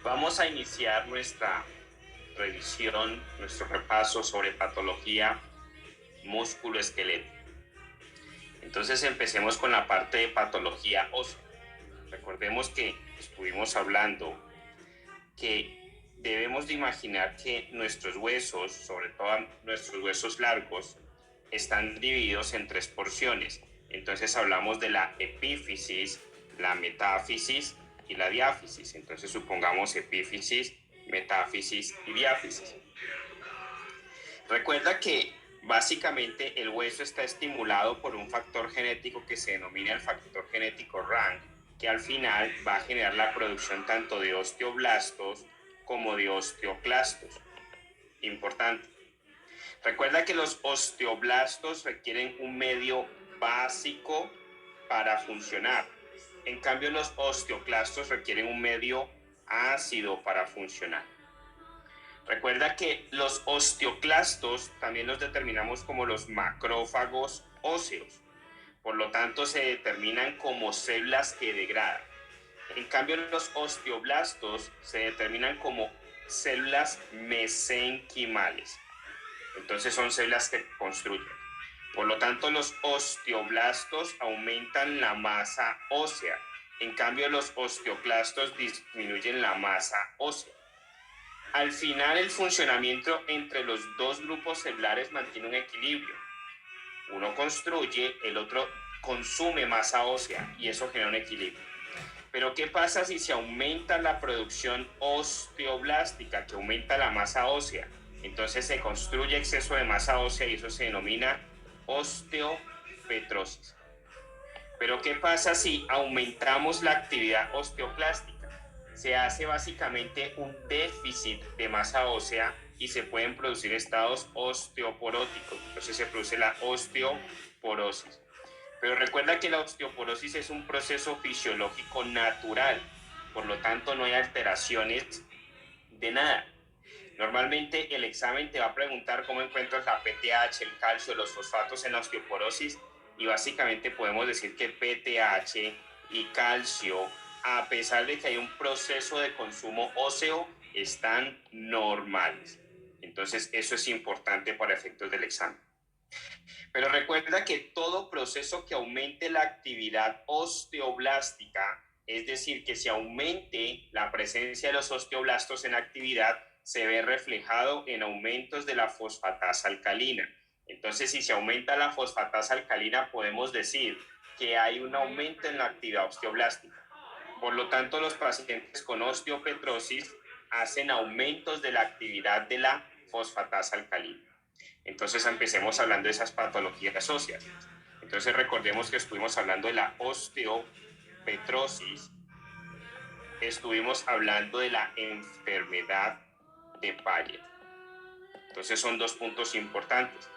Vamos a iniciar nuestra revisión, nuestro repaso sobre patología musculoesquelética. Entonces empecemos con la parte de patología ósea. Recordemos que estuvimos hablando que debemos de imaginar que nuestros huesos, sobre todo nuestros huesos largos, están divididos en tres porciones. Entonces hablamos de la epífisis, la metáfisis y la diáfisis. Entonces supongamos epífisis, metáfisis y diáfisis. Recuerda que básicamente el hueso está estimulado por un factor genético que se denomina el factor genético RANG, que al final va a generar la producción tanto de osteoblastos como de osteoclastos. Importante. Recuerda que los osteoblastos requieren un medio básico para funcionar. En cambio, los osteoclastos requieren un medio ácido para funcionar. Recuerda que los osteoclastos también los determinamos como los macrófagos óseos. Por lo tanto, se determinan como células que degradan. En cambio, los osteoblastos se determinan como células mesenquimales. Entonces son células que construyen. Por lo tanto, los osteoblastos aumentan la masa ósea. En cambio, los osteoclastos disminuyen la masa ósea. Al final, el funcionamiento entre los dos grupos celulares mantiene un equilibrio. Uno construye, el otro consume masa ósea y eso genera un equilibrio. Pero ¿qué pasa si se aumenta la producción osteoblástica, que aumenta la masa ósea? Entonces se construye exceso de masa ósea y eso se denomina osteopetrosis. Pero ¿qué pasa si aumentamos la actividad osteoclástica? Se hace básicamente un déficit de masa ósea y se pueden producir estados osteoporóticos. Entonces se produce la osteoporosis. Pero recuerda que la osteoporosis es un proceso fisiológico natural, por lo tanto no hay alteraciones de nada. Normalmente el examen te va a preguntar cómo encuentras la PTH, el calcio, los fosfatos en la osteoporosis y básicamente podemos decir que PTH y calcio, a pesar de que hay un proceso de consumo óseo, están normales. Entonces eso es importante para efectos del examen. Pero recuerda que todo proceso que aumente la actividad osteoblástica, es decir, que se aumente la presencia de los osteoblastos en actividad, se ve reflejado en aumentos de la fosfatasa alcalina. Entonces, si se aumenta la fosfatasa alcalina, podemos decir que hay un aumento en la actividad osteoblástica. Por lo tanto, los pacientes con osteopetrosis hacen aumentos de la actividad de la fosfatasa alcalina. Entonces empecemos hablando de esas patologías óseas. Entonces recordemos que estuvimos hablando de la osteopetrosis, estuvimos hablando de la enfermedad de Payet. Entonces son dos puntos importantes.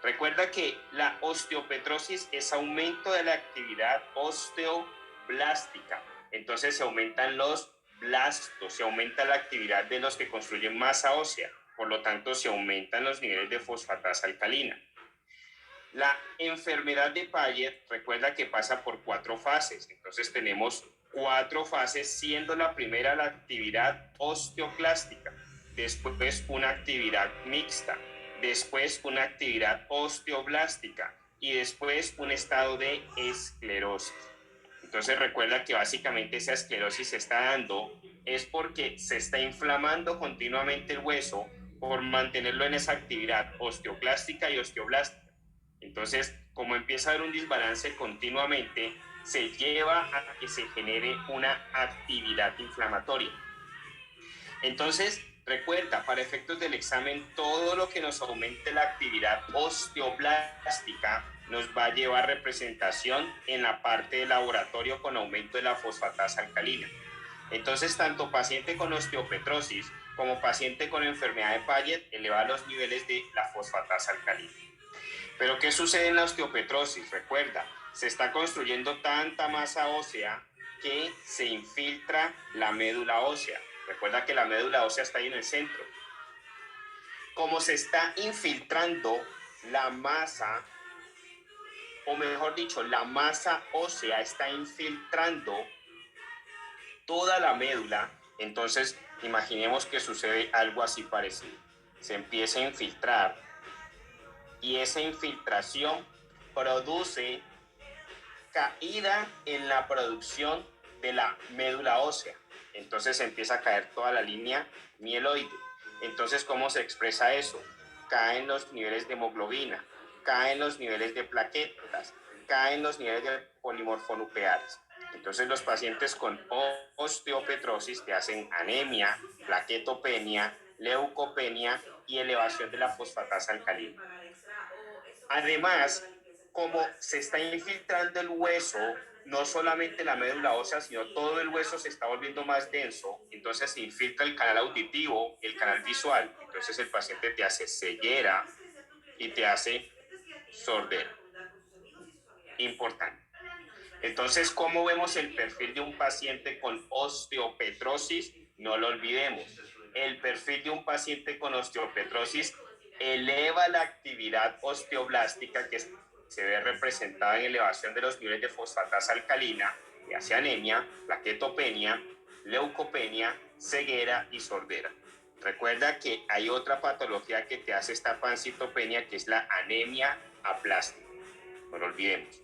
Recuerda que la osteopetrosis es aumento de la actividad osteoblástica. Entonces se aumentan los blastos, se aumenta la actividad de los que construyen masa ósea. Por lo tanto, se aumentan los niveles de fosfatasa alcalina. La enfermedad de Payet, recuerda que pasa por 4 fases. Entonces tenemos 4 fases, siendo la primera la actividad osteoclástica, después una actividad mixta, después una actividad osteoblástica y después un estado de esclerosis. Entonces recuerda que básicamente esa esclerosis se está dando es porque se está inflamando continuamente el hueso por mantenerlo en esa actividad osteoclástica y osteoblástica. Entonces, como empieza a haber un desbalance continuamente, se lleva a que se genere una actividad inflamatoria. Entonces, recuerda, para efectos del examen, todo lo que nos aumente la actividad osteoblástica nos va a llevar representación en la parte de laboratorio con aumento de la fosfatasa alcalina. Entonces, tanto paciente con osteopetrosis como paciente con enfermedad de Payet eleva los niveles de la fosfatasa alcalina. Pero ¿qué sucede en la osteopetrosis? Recuerda, se está construyendo tanta masa ósea que se infiltra la médula ósea. Recuerda que la médula ósea está ahí en el centro. como se está infiltrando la masa, o mejor dicho, la masa ósea está infiltrando toda la médula, entonces imaginemos que sucede algo así parecido. Se empieza a infiltrar y esa infiltración produce caída en la producción de la médula ósea. Entonces empieza a caer toda la línea mieloide. Entonces, ¿cómo se expresa eso? Caen los niveles de hemoglobina, caen los niveles de plaquetas, caen los niveles de polimorfonucleares. Entonces, los pacientes con osteopetrosis te hacen anemia, plaquetopenia, leucopenia y elevación de la fosfatasa alcalina. Además, como se está infiltrando el hueso, no solamente la médula ósea, sino todo el hueso se está volviendo más denso, entonces se infiltra el canal auditivo, el canal visual, entonces el paciente te hace ceguera y te hace sordera. Importante. Entonces, ¿cómo vemos el perfil de un paciente con osteopetrosis? No lo olvidemos. El perfil de un paciente con osteopetrosis eleva la actividad osteoblástica que se ve representada en elevación de los niveles de fosfatasa alcalina, que hace anemia, plaquetopenia, leucopenia, ceguera y sordera. Recuerda que hay otra patología que te hace esta pancitopenia, que es la anemia aplástica. No lo olvidemos.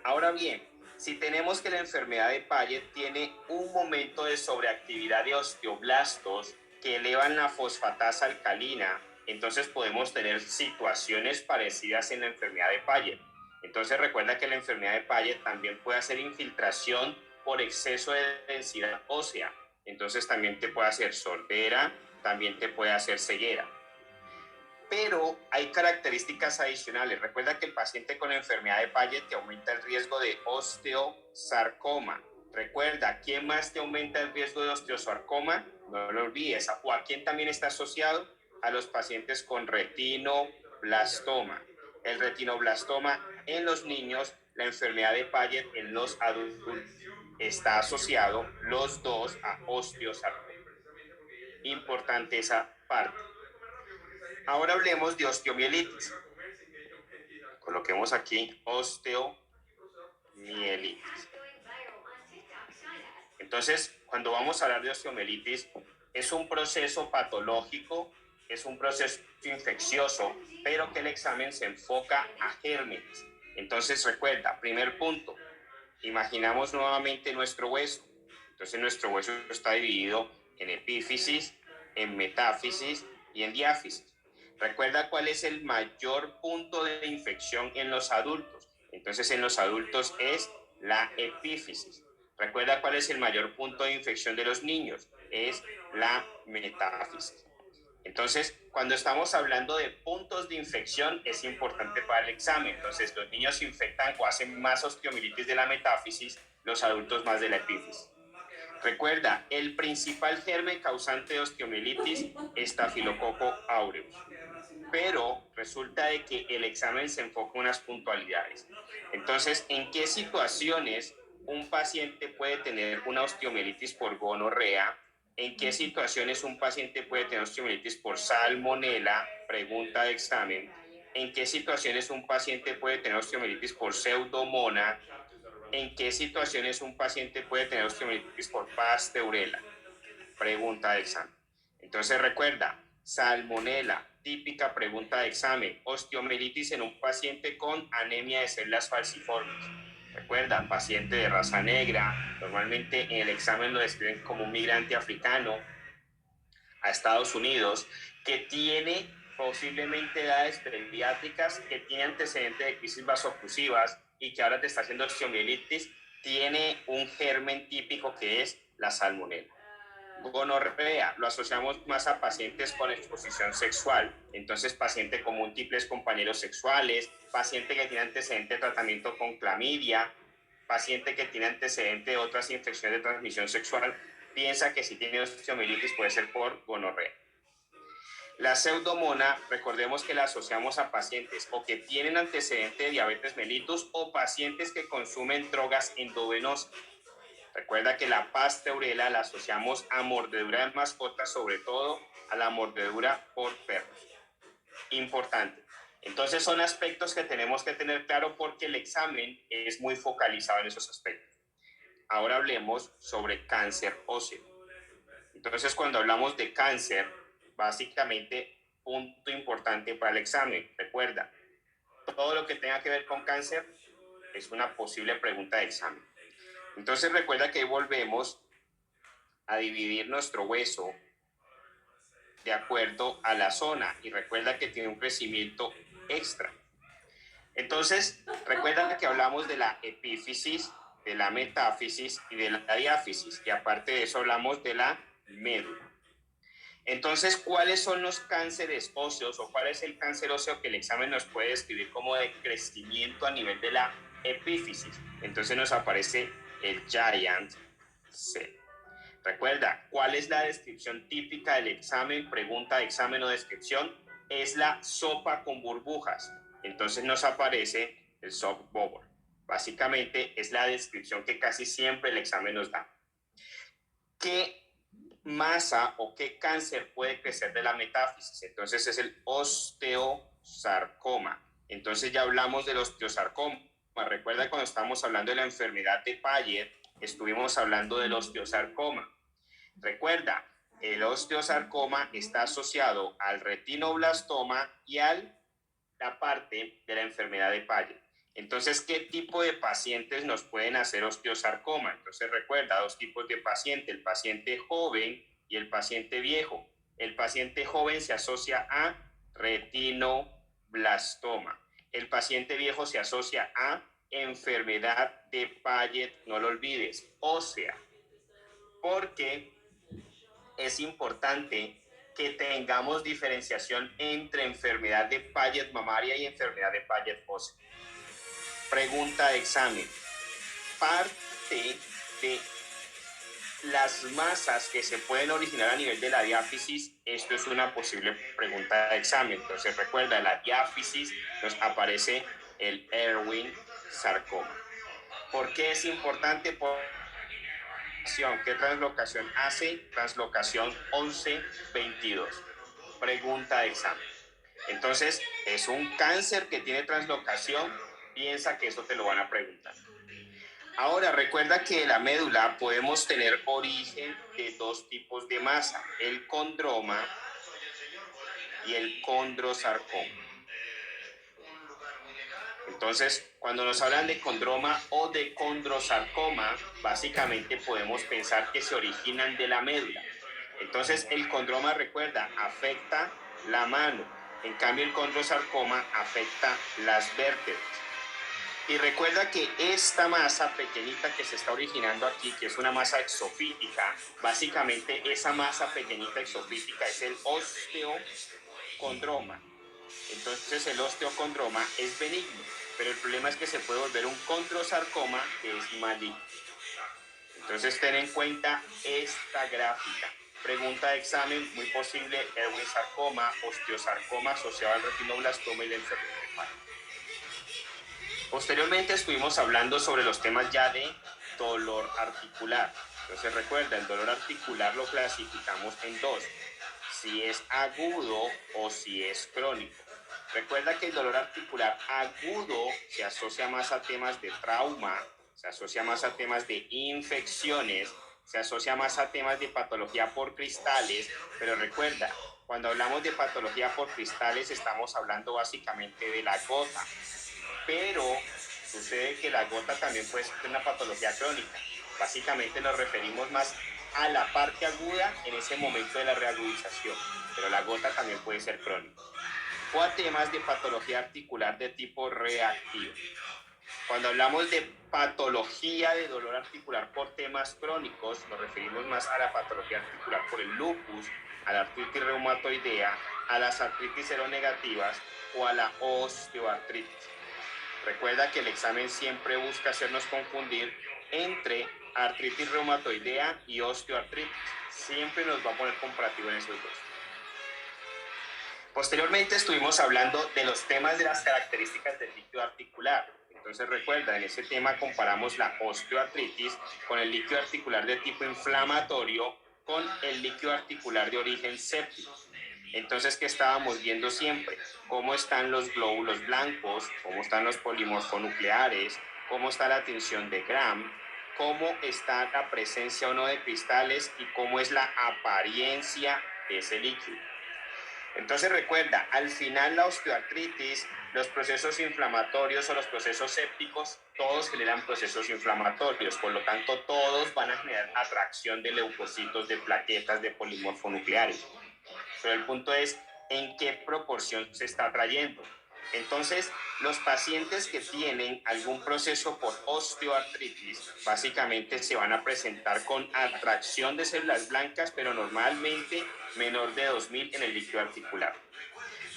Ahora bien, si tenemos que la enfermedad de Paget tiene un momento de sobreactividad de osteoblastos que elevan la fosfatasa alcalina, entonces podemos tener situaciones parecidas en la enfermedad de Paget. Entonces recuerda que la enfermedad de Paget también puede hacer infiltración por exceso de densidad ósea. Entonces también te puede hacer sordera, también te puede hacer ceguera. Pero hay características adicionales. Recuerda que el paciente con enfermedad de Paget te aumenta el riesgo de osteosarcoma. Recuerda, ¿quién más te aumenta el riesgo de osteosarcoma? No lo olvides. ¿O a quién también está asociado? A los pacientes con retinoblastoma. El retinoblastoma en los niños, la enfermedad de Paget en los adultos está asociado los dos a osteosarcoma. Importante esa parte. Ahora hablemos de osteomielitis. Coloquemos aquí osteomielitis. Entonces, cuando vamos a hablar de osteomielitis, es un proceso patológico, es un proceso infeccioso, pero que el examen se enfoca a gérmenes. Entonces, recuerda, primer punto, imaginamos nuevamente nuestro hueso. Entonces, nuestro hueso está dividido en epífisis, en metáfisis y en diáfisis. Recuerda cuál es el mayor punto de infección en los adultos. Entonces, en los adultos es la epífisis. Recuerda cuál es el mayor punto de infección de los niños. Es la metáfisis. Entonces, cuando estamos hablando de puntos de infección, es importante para el examen. Entonces, los niños se infectan o hacen más osteomielitis de la metáfisis, los adultos más de la epífisis. Recuerda, el principal germen causante de osteomielitis es Staphylococcus aureus. Pero resulta de que el examen se enfoca en unas puntualidades. Entonces, ¿en qué situaciones un paciente puede tener una osteomielitis por gonorrea? ¿En qué situaciones un paciente puede tener osteomielitis por salmonela? Pregunta de examen. ¿En qué situaciones un paciente puede tener osteomielitis por pseudomonas? ¿En qué situaciones un paciente puede tener osteomielitis por pasteurela? Pregunta de examen. Entonces recuerda, salmonela, típica pregunta de examen, osteomielitis en un paciente con anemia de células falciformes. Recuerda, paciente de raza negra, normalmente en el examen lo describen como un migrante africano a Estados Unidos, que tiene posiblemente edades pediátricas, que tiene antecedentes de crisis vasoclusivas y que ahora te está haciendo osteomielitis, tiene un germen típico que es la salmonela. Gonorrea lo asociamos más a pacientes con exposición sexual, entonces paciente con múltiples compañeros sexuales, paciente que tiene antecedente de tratamiento con clamidia, paciente que tiene antecedente de otras infecciones de transmisión sexual, piensa que si tiene osteomielitis puede ser por gonorrea. La pseudomona, recordemos que la asociamos a pacientes o que tienen antecedente de diabetes mellitus o pacientes que consumen drogas endovenosas. Recuerda que la pasteurela la asociamos a mordedura de mascotas, sobre todo a la mordedura por perros. Importante. Entonces son aspectos que tenemos que tener claro porque el examen es muy focalizado en esos aspectos. Ahora hablemos sobre cáncer óseo. Entonces cuando hablamos de cáncer, básicamente punto importante para el examen. Recuerda, todo lo que tenga que ver con cáncer es una posible pregunta de examen. Entonces recuerda que volvemos a dividir nuestro hueso de acuerdo a la zona y recuerda que tiene un crecimiento extra. Entonces recuerda que hablamos de la epífisis, de la metáfisis y de la diáfisis y aparte de eso hablamos de la médula. Entonces, ¿cuáles son los cánceres óseos o cuál es el cáncer óseo que el examen nos puede describir como de crecimiento a nivel de la epífisis? Entonces nos aparece el Giant Cell. Recuerda, ¿cuál es la descripción típica del examen? Pregunta de examen o descripción. Es la sopa con burbujas. Entonces nos aparece el soap bubble. Básicamente es la descripción que casi siempre el examen nos da. ¿Qué masa o qué cáncer puede crecer de la metáfisis? Entonces es el osteosarcoma. Entonces ya hablamos del osteosarcoma. Recuerda cuando estábamos hablando de la enfermedad de Paget, estuvimos hablando del osteosarcoma. Recuerda, el osteosarcoma está asociado al retinoblastoma y a la parte de la enfermedad de Paget. Entonces, ¿qué tipo de pacientes nos pueden hacer osteosarcoma? Entonces, recuerda, dos tipos de paciente, el paciente joven y el paciente viejo. El paciente joven se asocia a retinoblastoma. El paciente viejo se asocia a enfermedad de Paget, no lo olvides, ósea. Porque es importante que tengamos diferenciación entre enfermedad de Paget mamaria y enfermedad de Paget ósea. Pregunta de examen. Parte de las masas que se pueden originar a nivel de la diáfisis, esto es una posible pregunta de examen. Entonces recuerda, la diáfisis nos aparece el Ewing sarcoma. ¿Por qué es importante? ¿Qué translocación hace? Translocación 11-22. Pregunta de examen. Entonces, es un cáncer que tiene translocación. Piensa que eso te lo van a preguntar. Ahora, recuerda que la médula podemos tener origen de dos tipos de masa, el condroma y el condrosarcoma. Entonces, cuando nos hablan de condroma o de condrosarcoma, básicamente podemos pensar que se originan de la médula. Entonces, el condroma, recuerda, afecta la mano. En cambio, el condrosarcoma afecta las vértebras. Y recuerda que esta masa pequeñita que se está originando aquí, que es una masa exofítica, básicamente esa masa pequeñita exofítica es el osteocondroma. Entonces el osteocondroma es benigno, pero el problema es que se puede volver un condrosarcoma que es maligno. Entonces ten en cuenta esta gráfica. Pregunta de examen, muy posible, Ewing sarcoma, osteosarcoma asociado al retinoblastoma y la enfermedad de Paget. Posteriormente estuvimos hablando sobre los temas ya de dolor articular. Entonces recuerda, el dolor articular lo clasificamos en dos, si es agudo o si es crónico. Recuerda que el dolor articular agudo se asocia más a temas de trauma, se asocia más a temas de infecciones, se asocia más a temas de patología por cristales, pero recuerda, cuando hablamos de patología por cristales estamos hablando básicamente de la gota. Pero sucede que la gota también puede ser una patología crónica. Básicamente nos referimos más a la parte aguda en ese momento de la reagudización, pero la gota también puede ser crónica. O a temas de patología articular de tipo reactivo. Cuando hablamos de patología de dolor articular por temas crónicos, nos referimos más a la patología articular por el lupus, a la artritis reumatoidea, a las artritis seronegativas o a la osteoartritis. Recuerda que el examen siempre busca hacernos confundir entre artritis reumatoidea y osteoartritis. Siempre nos va a poner comparativo en esos dos. Posteriormente estuvimos hablando de los temas de las características del líquido articular. Entonces recuerda, en ese tema comparamos la osteoartritis con el líquido articular de tipo inflamatorio con el líquido articular de origen séptico. Entonces, ¿qué estábamos viendo siempre? Cómo están los glóbulos blancos, cómo están los polimorfonucleares, cómo está la tensión de Gram, cómo está la presencia o no de cristales y cómo es la apariencia de ese líquido. Entonces recuerda, al final la osteoartritis, los procesos inflamatorios o los procesos sépticos, todos generan procesos inflamatorios, por lo tanto todos van a generar atracción de leucocitos, de plaquetas, de polimorfonucleares. Pero el punto es en qué proporción se está trayendo. Entonces, los pacientes que tienen algún proceso por osteoartritis, básicamente se van a presentar con atracción de células blancas, pero normalmente menor de 2000 en el líquido articular.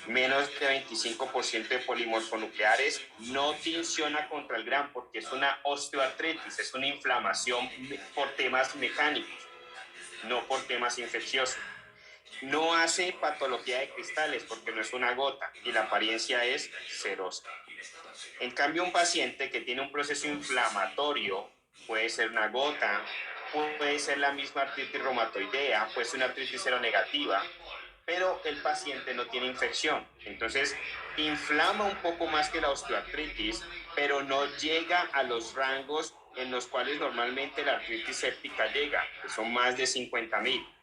Menos de 25% de polimorfonucleares, no tinciona contra el Gram porque es una osteoartritis, es una inflamación por temas mecánicos, no por temas infecciosos. No hace patología de cristales porque no es una gota y la apariencia es serosa. En cambio, un paciente que tiene un proceso inflamatorio, puede ser una gota, puede ser la misma artritis reumatoidea, puede ser una artritis seronegativa, pero el paciente no tiene infección. Entonces, inflama un poco más que la osteoartritis, pero no llega a los rangos en los cuales normalmente la artritis séptica llega, que son más de 50.000.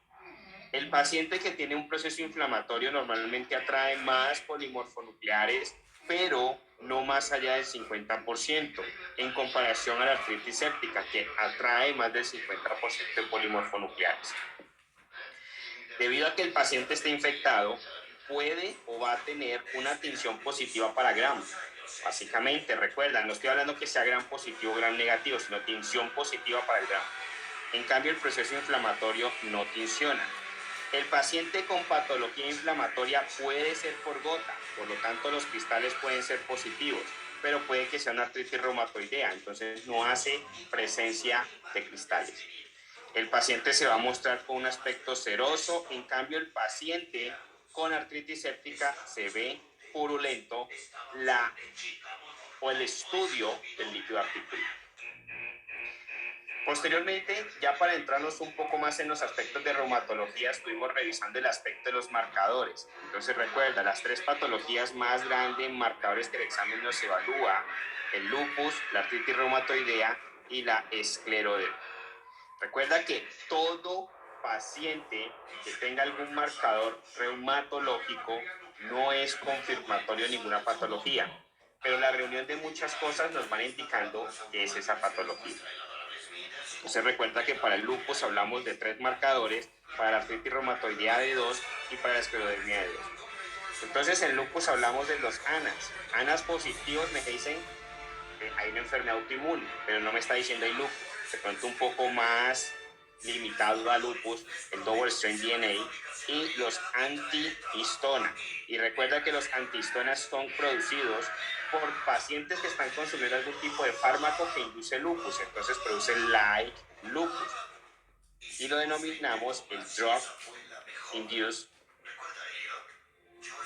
El paciente que tiene un proceso inflamatorio normalmente atrae más polimorfonucleares, pero no más allá del 50%, en comparación a la artritis séptica, que atrae más del 50% de polimorfonucleares. Debido a que el paciente esté infectado, puede o va a tener una tinción positiva para Gram. Básicamente, recuerda, no estoy hablando que sea Gram positivo o Gram negativo, sino tinción positiva para el Gram. En cambio, el proceso inflamatorio no tinciona. El paciente con patología inflamatoria puede ser por gota, por lo tanto los cristales pueden ser positivos, pero puede que sea una artritis reumatoidea, entonces no hace presencia de cristales. El paciente se va a mostrar con un aspecto seroso, en cambio el paciente con artritis séptica se ve purulento el estudio del líquido articular. Posteriormente, ya para entrarnos un poco más en los aspectos de reumatología, estuvimos revisando el aspecto de los marcadores. Entonces recuerda, las 3 patologías más grandes marcadores que el examen nos evalúa: el lupus, la artritis reumatoidea y la esclerodermia. Recuerda que todo paciente que tenga algún marcador reumatológico no es confirmatorio de ninguna patología, pero la reunión de muchas cosas nos van indicando que es esa patología. Entonces recuerda que para el lupus hablamos de 3 marcadores, para la artritis reumatoidea de 2 y para la esclerodermia de 2. Entonces en lupus hablamos de los ANAS. ANAS positivos me dicen que hay una enfermedad autoinmune, pero no me está diciendo hay lupus. De pronto un poco más limitado a lupus, el double strand DNA y los antihistona. Y recuerda que los antihistonas son producidos por pacientes que están consumiendo algún tipo de fármaco que induce lupus, entonces produce like lupus. Y lo denominamos el drug induced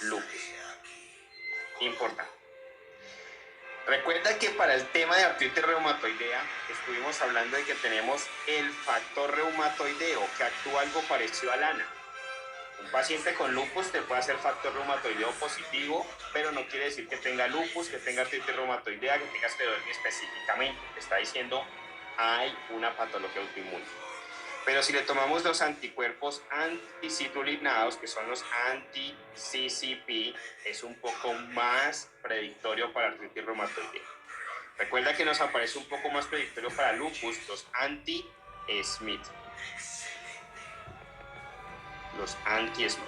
lupus. Importante. Recuerda que para el tema de artritis reumatoidea estuvimos hablando de que tenemos el factor reumatoideo que actúa algo parecido al ANA. Un paciente con lupus te puede hacer factor reumatoideo positivo, pero no quiere decir que tenga lupus, que tenga artritis reumatoidea, que tenga esclerodermia específicamente. Te está diciendo hay una patología autoinmune. Pero si le tomamos los anticuerpos anticitrullinados, que son los anti-CCP, es un poco más predictorio para artritis reumatoidea. Recuerda que nos aparece un poco más predictorio para lupus, los anti-Smith. Los anti-Smith.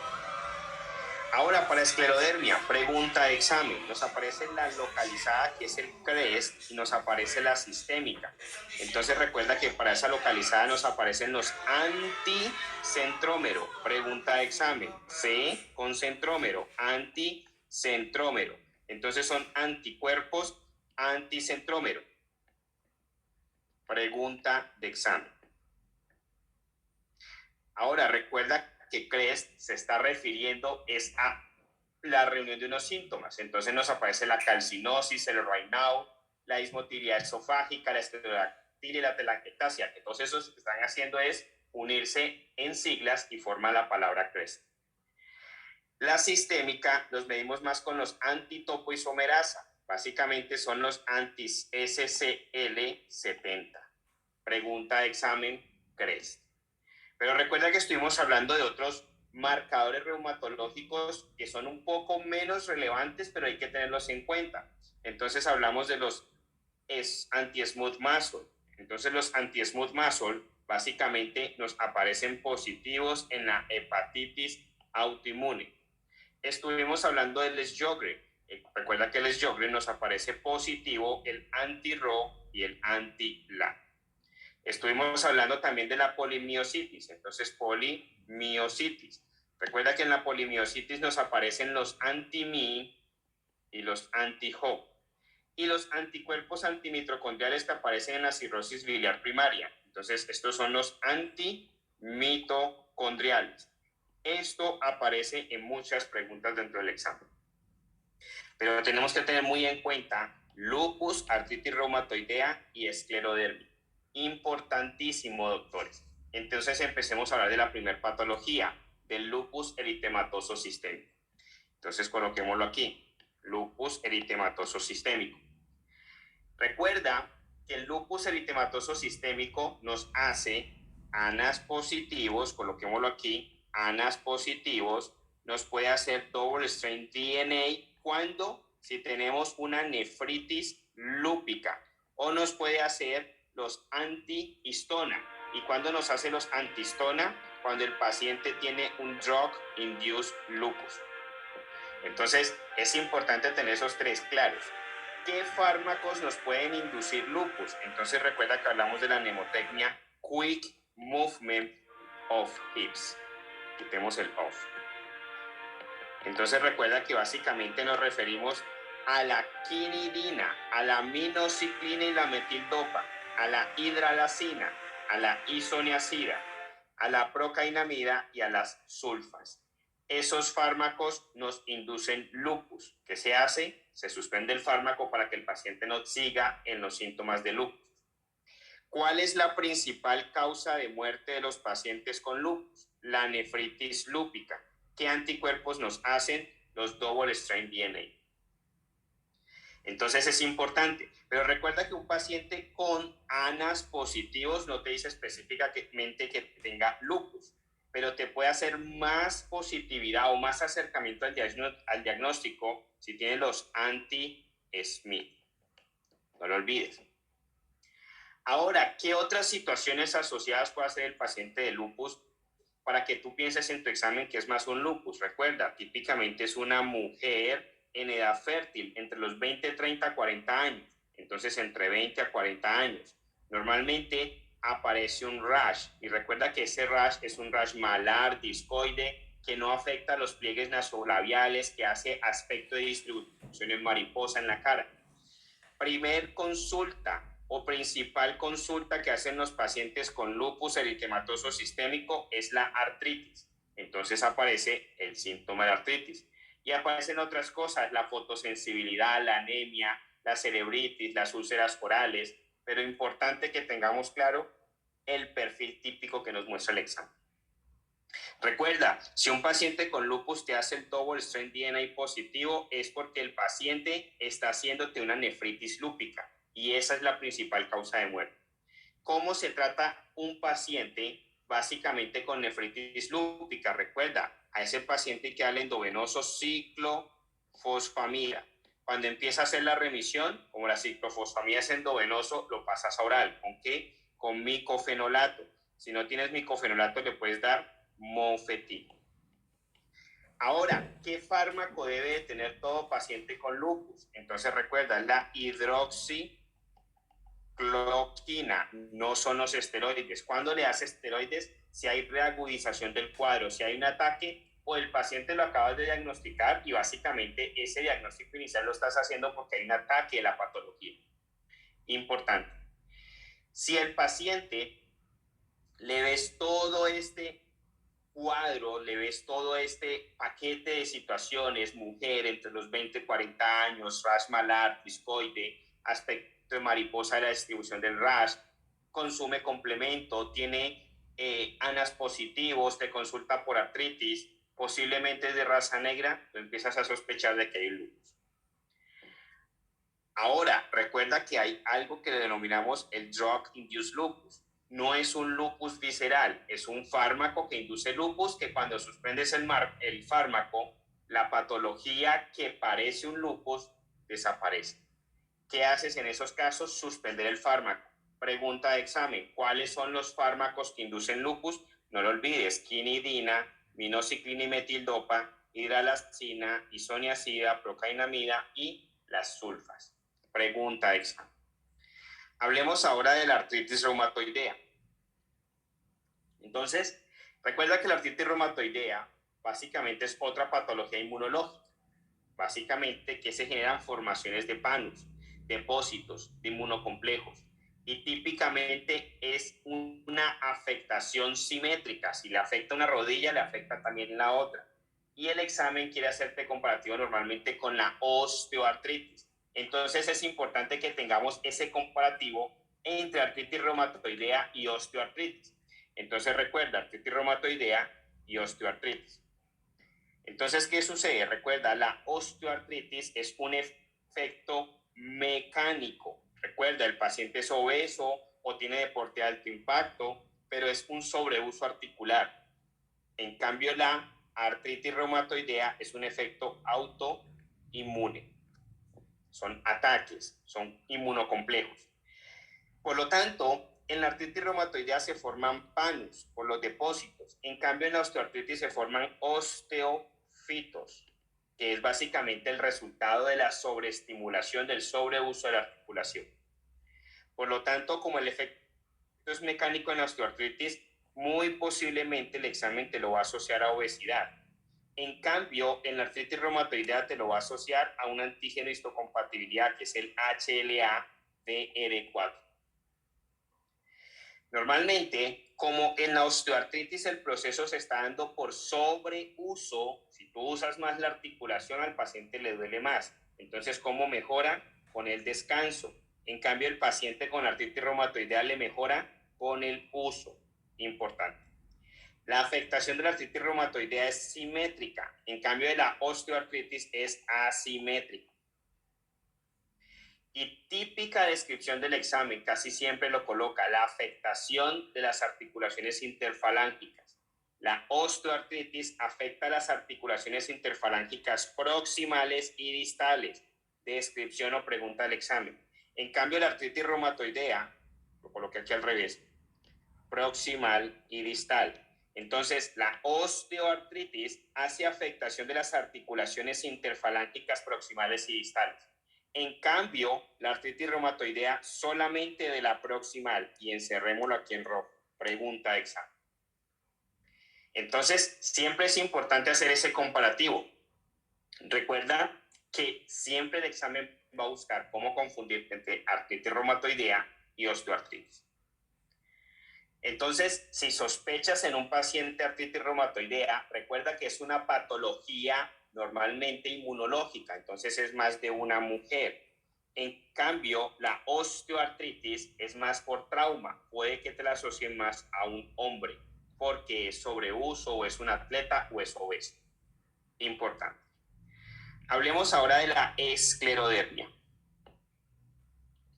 Ahora, para esclerodermia, pregunta de examen. Nos aparece la localizada, que es el CREST, y nos aparece la sistémica. Entonces recuerda que para esa localizada nos aparecen los anticentrómero. Pregunta de examen. C con centrómero, anticentrómero. Entonces son anticuerpos anticentrómero. Pregunta de examen. Ahora recuerda que CREST se está refiriendo es a la reunión de unos síntomas. Entonces nos aparece la calcinosis, el Raynaud, la dismotilidad esofágica, la esteroidactina y la telangiectasia, que todos esos que están haciendo es unirse en siglas y forman la palabra CREST. La sistémica los medimos más con los antitopoisomerasa, básicamente son los anti-SCL70. Pregunta de examen, CREST. Pero recuerda que estuvimos hablando de otros marcadores reumatológicos que son un poco menos relevantes, pero hay que tenerlos en cuenta. Entonces hablamos de los anti-smooth muscle. Entonces los anti-smooth muscle básicamente nos aparecen positivos en la hepatitis autoinmune. Estuvimos hablando del Sjogren. Recuerda que el Sjogren nos aparece positivo el anti-Ro y el anti-La. Estuvimos hablando también de la polimiositis, entonces polimiositis. Recuerda que en la polimiositis nos aparecen los anti-Mi y los anti-Ho. Y los anticuerpos antimitocondriales que aparecen en la cirrosis biliar primaria. Entonces, estos son los antimitocondriales. Esto aparece en muchas preguntas dentro del examen. Pero tenemos que tener muy en cuenta lupus, artritis reumatoidea y esclerodermia. Importantísimo, doctores. Entonces empecemos a hablar de la primera patología, del lupus eritematoso sistémico. Entonces coloquémoslo aquí, lupus eritematoso sistémico. Recuerda que el lupus eritematoso sistémico nos hace ANAS positivos, coloquémoslo aquí, ANAS positivos, nos puede hacer double strand DNA cuando si tenemos una nefritis lúpica, o nos puede hacer los antihistona. ¿Y cuando nos hace los antihistona? Cuando el paciente tiene un drug-induced lupus. Entonces, es importante tener esos tres claros. ¿Qué fármacos nos pueden inducir lupus? Entonces, recuerda que hablamos de la mnemotecnia Quick Movement of Hips. Quitemos el off. Entonces, recuerda que básicamente nos referimos a la quinidina, a la minociclina y la metildopa, a la hidralacina, a la isoniazida, a la procainamida y a las sulfas. Esos fármacos nos inducen lupus. ¿Qué se hace? Se suspende el fármaco para que el paciente no siga en los síntomas de lupus. ¿Cuál es la principal causa de muerte de los pacientes con lupus? La nefritis lúpica. ¿Qué anticuerpos nos hacen? Los double strand DNA. Entonces es importante, pero recuerda que un paciente con ANAS positivos no te dice específicamente que tenga lupus, pero te puede hacer más positividad o más acercamiento al diagnóstico si tiene los anti-SMIT. No lo olvides. Ahora, ¿qué otras situaciones asociadas puede hacer el paciente de lupus para que tú pienses en tu examen que es más un lupus? Recuerda, típicamente es una mujer en edad fértil, entre los 20, 30, 40 años. Entonces, entre 20 a 40 años. Normalmente aparece un rash. Y recuerda que ese rash es un rash malar, discoide, que no afecta a los pliegues nasolabiales, que hace aspecto de distribución en mariposa en la cara. Primer consulta o principal consulta que hacen los pacientes con lupus eritematoso sistémico es la artritis. Entonces aparece el síntoma de artritis. Y aparecen otras cosas, la fotosensibilidad, la anemia, la cerebritis, las úlceras orales, pero importante que tengamos claro el perfil típico que nos muestra el examen. Recuerda, si un paciente con lupus te hace el double strand DNA positivo, es porque el paciente está haciéndote una nefritis lúpica y esa es la principal causa de muerte. ¿Cómo se trata un paciente básicamente con nefritis lúpica? Recuerda, a ese paciente hay que darle endovenoso ciclofosfamida. Cuando empieza a hacer la remisión, como la ciclofosfamida es endovenoso, lo pasas a oral. ¿Con qué? Con micofenolato. Si no tienes micofenolato, le puedes dar mofetil. Ahora, ¿qué fármaco debe de tener todo paciente con lupus? Entonces recuerda, la hidroxicloroquina, no son los esteroides. ¿Cuándo le das esteroides? Si hay reagudización del cuadro, si hay un ataque o el paciente lo acabas de diagnosticar y básicamente ese diagnóstico inicial lo estás haciendo porque hay un ataque de la patología. Importante. Si el paciente le ves todo este cuadro, le ves todo este paquete de situaciones, mujer entre los 20 y 40 años, rash malar, discoide, aspecto de mariposa de la distribución del rash, consume complemento, tiene ANAS positivos, te consulta por artritis, posiblemente es de raza negra, tú empiezas a sospechar de que hay lupus. Ahora, recuerda que hay algo que le denominamos el drug-induced lupus. No es un lupus visceral, es un fármaco que induce lupus, que cuando suspendes el fármaco, la patología que parece un lupus desaparece. ¿Qué haces en esos casos? Suspender el fármaco. Pregunta de examen: ¿cuáles son los fármacos que inducen lupus? No lo olvides: quinidina, minociclinimetildopa, hidralazina, isoniazida, procainamida y las sulfas. Pregunta de examen. Hablemos ahora de la artritis reumatoidea. Entonces, recuerda que la artritis reumatoidea básicamente es otra patología inmunológica. Básicamente que se generan formaciones de panus, depósitos de inmunocomplejos, y típicamente es una afectación simétrica. Si le afecta una rodilla, le afecta también la otra. Y el examen quiere hacerte comparativo normalmente con la osteoartritis. Entonces es importante que tengamos ese comparativo entre artritis reumatoidea y osteoartritis. Entonces recuerda, artritis reumatoidea y osteoartritis. Entonces, ¿qué sucede? Recuerda, la osteoartritis es un efecto mecánico. Recuerda, el paciente es obeso o tiene deporte de alto impacto, pero es un sobreuso articular. En cambio, la artritis reumatoidea es un efecto autoinmune. Son ataques, son inmunocomplejos. Por lo tanto, en la artritis reumatoidea se forman panus por los depósitos. En cambio, en la osteoartritis se forman osteofitos, que es básicamente el resultado de la sobreestimulación, del sobreuso de la articulación. Por lo tanto, como el efecto es mecánico en la osteoartritis, muy posiblemente el examen te lo va a asociar a obesidad. En cambio, en la artritis reumatoidea te lo va a asociar a un antígeno histocompatibilidad, que es el HLA-DR4. Normalmente, como en la osteoartritis el proceso se está dando por sobreuso, si tú usas más la articulación, al paciente le duele más. Entonces, ¿cómo mejora? Con el descanso. En cambio, el paciente con artritis reumatoidea le mejora con el uso. Importante. La afectación de la artritis reumatoidea es simétrica. En cambio, de la osteoartritis es asimétrica. Y típica descripción del examen, casi siempre lo coloca: la afectación de las articulaciones interfalángicas. La osteoartritis afecta las articulaciones interfalángicas proximales y distales. Descripción o pregunta del examen. En cambio, la artritis reumatoidea, lo coloqué aquí al revés, proximal y distal. Entonces, la osteoartritis hace afectación de las articulaciones interfalángicas proximales y distales. En cambio, la artritis reumatoidea solamente de la proximal, y encerrémoslo aquí en rojo. Pregunta de examen. Entonces, siempre es importante hacer ese comparativo. Recuerda que siempre el examen va a buscar cómo confundir entre artritis reumatoidea y osteoartritis. Entonces, si sospechas en un paciente artritis reumatoidea, recuerda que es una patología normalmente inmunológica, entonces es más de una mujer. En cambio, la osteoartritis es más por trauma, puede que te la asocien más a un hombre, porque es sobreuso, o es un atleta, o es obeso. Importante. Hablemos ahora de la esclerodermia.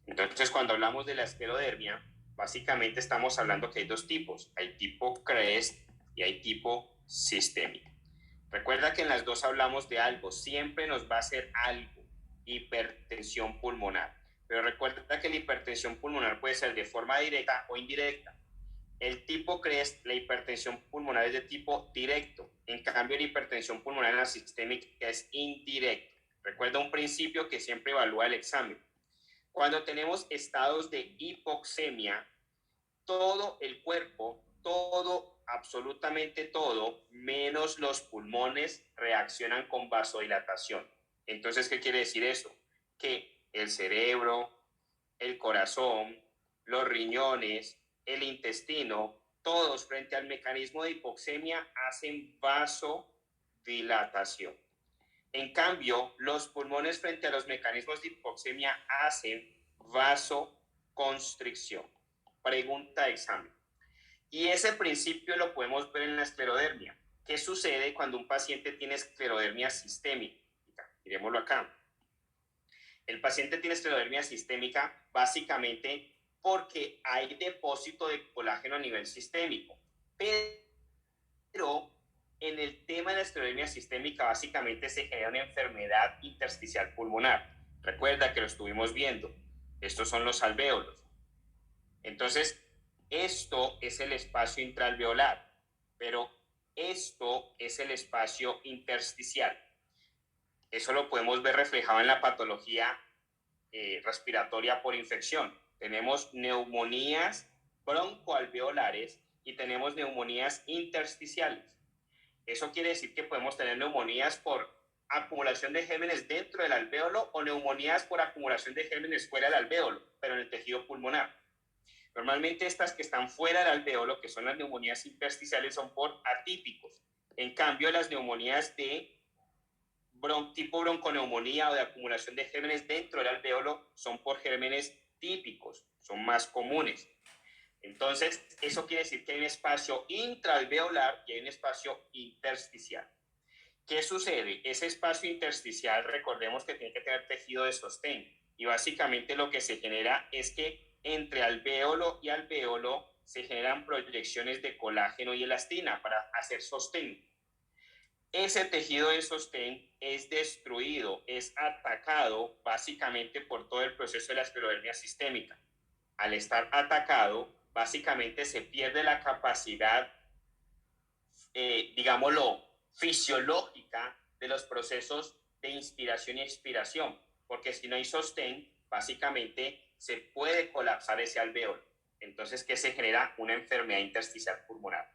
Entonces, cuando hablamos de la esclerodermia, básicamente estamos hablando que hay dos tipos: hay tipo CREST y hay tipo sistémico. Recuerda que en las dos hablamos de algo, siempre nos va a hacer algo: hipertensión pulmonar. Pero recuerda que la hipertensión pulmonar puede ser de forma directa o indirecta. El tipo CREST, la hipertensión pulmonar, es de tipo directo. En cambio, la hipertensión pulmonar en la sistémica es indirecta. Recuerda un principio que siempre evalúa el examen. Cuando tenemos estados de hipoxemia, todo el cuerpo, todo, absolutamente todo, menos los pulmones, reaccionan con vasodilatación. Entonces, ¿qué quiere decir eso? Que el cerebro, el corazón, los riñones, el intestino, todos frente al mecanismo de hipoxemia hacen vasodilatación. En cambio, los pulmones frente a los mecanismos de hipoxemia hacen vasoconstricción. Pregunta de examen. Y ese principio lo podemos ver en la esclerodermia. ¿Qué sucede cuando un paciente tiene esclerodermia sistémica? Miremoslo acá. El paciente tiene esclerodermia sistémica básicamente porque hay depósito de colágeno a nivel sistémico. Pero en el tema de la esclerodermia sistémica básicamente se genera una enfermedad intersticial pulmonar. Recuerda que lo estuvimos viendo. Estos son los alvéolos. Entonces, esto es el espacio intraalveolar, pero esto es el espacio intersticial. Eso lo podemos ver reflejado en la patología respiratoria por infección. Tenemos neumonías broncoalveolares y tenemos neumonías intersticiales. Eso quiere decir que podemos tener neumonías por acumulación de gérmenes dentro del alvéolo o neumonías por acumulación de gérmenes fuera del alvéolo, pero en el tejido pulmonar. Normalmente estas que están fuera del alvéolo, que son las neumonías intersticiales, son por atípicos. En cambio, las neumonías de tipo bronconeumonía o de acumulación de gérmenes dentro del alvéolo son por gérmenes típicos, son más comunes. Entonces, eso quiere decir que hay un espacio intraalveolar y hay un espacio intersticial. ¿Qué sucede? Ese espacio intersticial, recordemos que tiene que tener tejido de sostén. Y básicamente lo que se genera es que entre alvéolo y alvéolo se generan proyecciones de colágeno y elastina para hacer sostén. Ese tejido de sostén es destruido, es atacado básicamente por todo el proceso de la esclerodermia sistémica. Al estar atacado, básicamente se pierde la capacidad, digámoslo, fisiológica de los procesos de inspiración y expiración, porque si no hay sostén, básicamente se puede colapsar ese alvéolo. Entonces, ¿qué se genera? Una enfermedad intersticial pulmonar.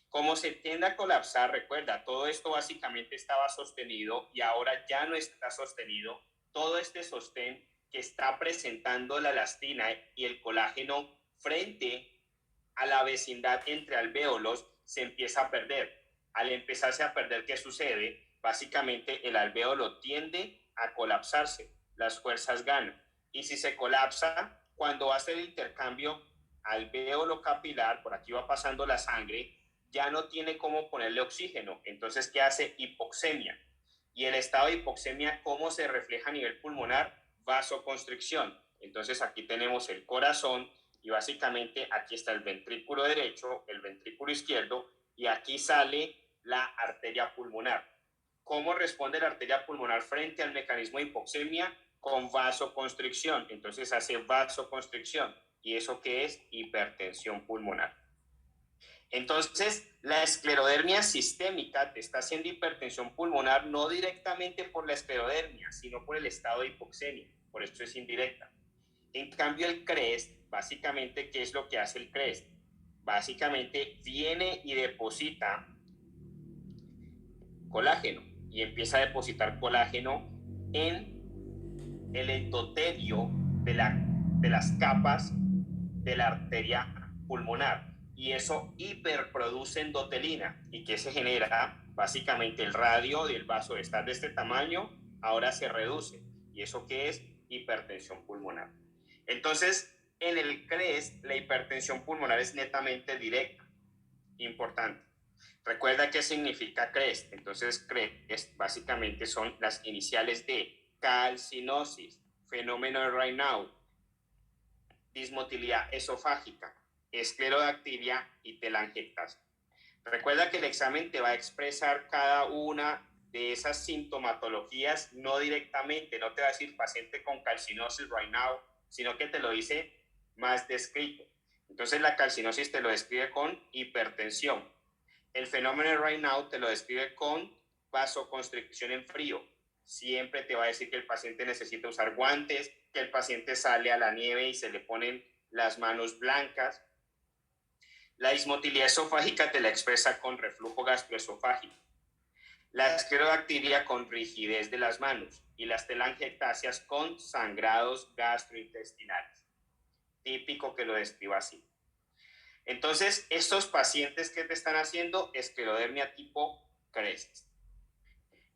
Como se tiende a colapsar, recuerda, todo esto básicamente estaba sostenido y ahora ya no está sostenido. Todo este sostén que está presentando la elastina y el colágeno frente a la vecindad entre alvéolos se empieza a perder. Al empezarse a perder, ¿qué sucede? Básicamente el alvéolo tiende a colapsarse, las fuerzas ganan. Y si se colapsa, cuando hace el intercambio alvéolo capilar, por aquí va pasando la sangre, ya no tiene cómo ponerle oxígeno. Entonces, ¿qué hace? Hipoxemia. Y el estado de hipoxemia, ¿cómo se refleja a nivel pulmonar? Vasoconstricción. Entonces, aquí tenemos el corazón y básicamente aquí está el ventrículo derecho, el ventrículo izquierdo y aquí sale la arteria pulmonar. ¿Cómo responde la arteria pulmonar frente al mecanismo de hipoxemia? Con vasoconstricción. Entonces hace vasoconstricción. ¿Y eso qué es? Hipertensión pulmonar. Entonces, la esclerodermia sistémica te está haciendo hipertensión pulmonar no directamente por la esclerodermia, sino por el estado de hipoxemia. Por eso es indirecta. En cambio, el CREST, básicamente, ¿qué es lo que hace el CREST? Básicamente viene y deposita colágeno y empieza a depositar colágeno en el endotelio de las capas de la arteria pulmonar y eso hiperproduce endotelina. ¿Y qué se genera? Básicamente el radio del vaso de estar de este tamaño ahora se reduce. ¿Y eso qué es? Hipertensión pulmonar. Entonces, en el CREST, la hipertensión pulmonar es netamente directa. Importante. Recuerda qué significa CREST. Entonces, CREST básicamente son las iniciales de calcinosis, fenómeno de Raynaud, dismotilidad esofágica, esclerodactilia y telangiectasia. Recuerda que el examen te va a expresar cada una de esas sintomatologías no directamente, no te va a decir paciente con calcinosis Raynaud, sino que te lo dice más descrito. Entonces la calcinosis te lo describe con hipertensión. El fenómeno de Raynaud te lo describe con vasoconstricción en frío. Siempre te va a decir que el paciente necesita usar guantes, que el paciente sale a la nieve y se le ponen las manos blancas. La dismotilidad esofágica te la expresa con reflujo gastroesofágico. La esclerodactilia con rigidez de las manos y las telangiectasias con sangrados gastrointestinales. Típico que lo describa así. Entonces, estos pacientes que te están haciendo esclerodermia tipo CREST.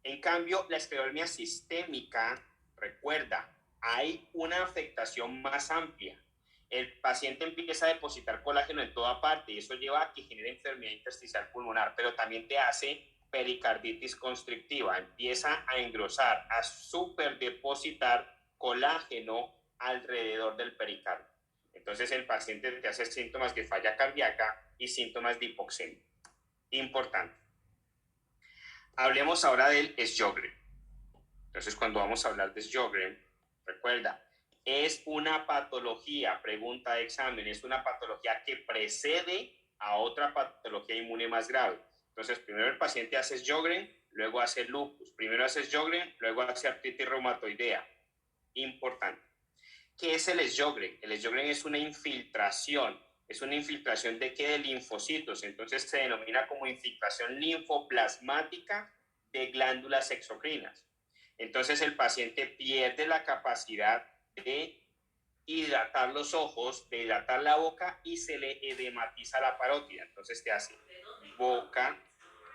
En cambio, la esclerodermia sistémica, recuerda, hay una afectación más amplia. El paciente empieza a depositar colágeno en toda parte y eso lleva a que genere enfermedad intersticial pulmonar, pero también te hace pericarditis constrictiva, empieza a engrosar, a superdepositar colágeno alrededor del pericardio. Entonces el paciente te hace síntomas de falla cardíaca y síntomas de hipoxemia. Importante. Hablemos ahora del Sjögren. Entonces, cuando vamos a hablar de Sjögren, recuerda, es una patología, pregunta de examen, es una patología que precede a otra patología inmune más grave. Entonces, primero el paciente hace Sjögren, luego hace lupus. Primero hace Sjögren, luego hace artritis reumatoidea. Importante. ¿Qué es el Sjögren? El Sjögren es una infiltración. ¿Es una infiltración de qué? De linfocitos. Entonces se denomina como infiltración linfoplasmática de glándulas exocrinas. Entonces el paciente pierde la capacidad de hidratar los ojos, de hidratar la boca y se le edematiza la parótida. Entonces te hace boca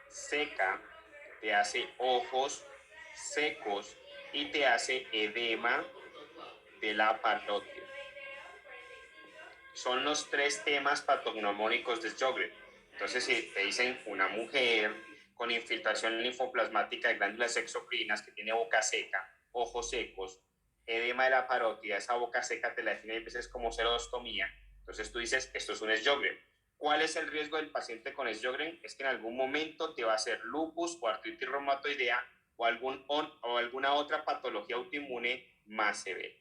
seca, te hace ojos secos y te hace edema de la parótida. Son los tres temas patognomónicos de Sjögren. Entonces, si te dicen una mujer con infiltración linfoplasmática de glándulas exocrinas que tiene boca seca, ojos secos, edema de la parótida, esa boca seca te la define a veces como xerostomía. Entonces tú dices, esto es un Sjögren. ¿Cuál es el riesgo del paciente con Sjögren? Es que en algún momento te va a hacer lupus o artritis reumatoidea o alguna otra patología autoinmune más severa.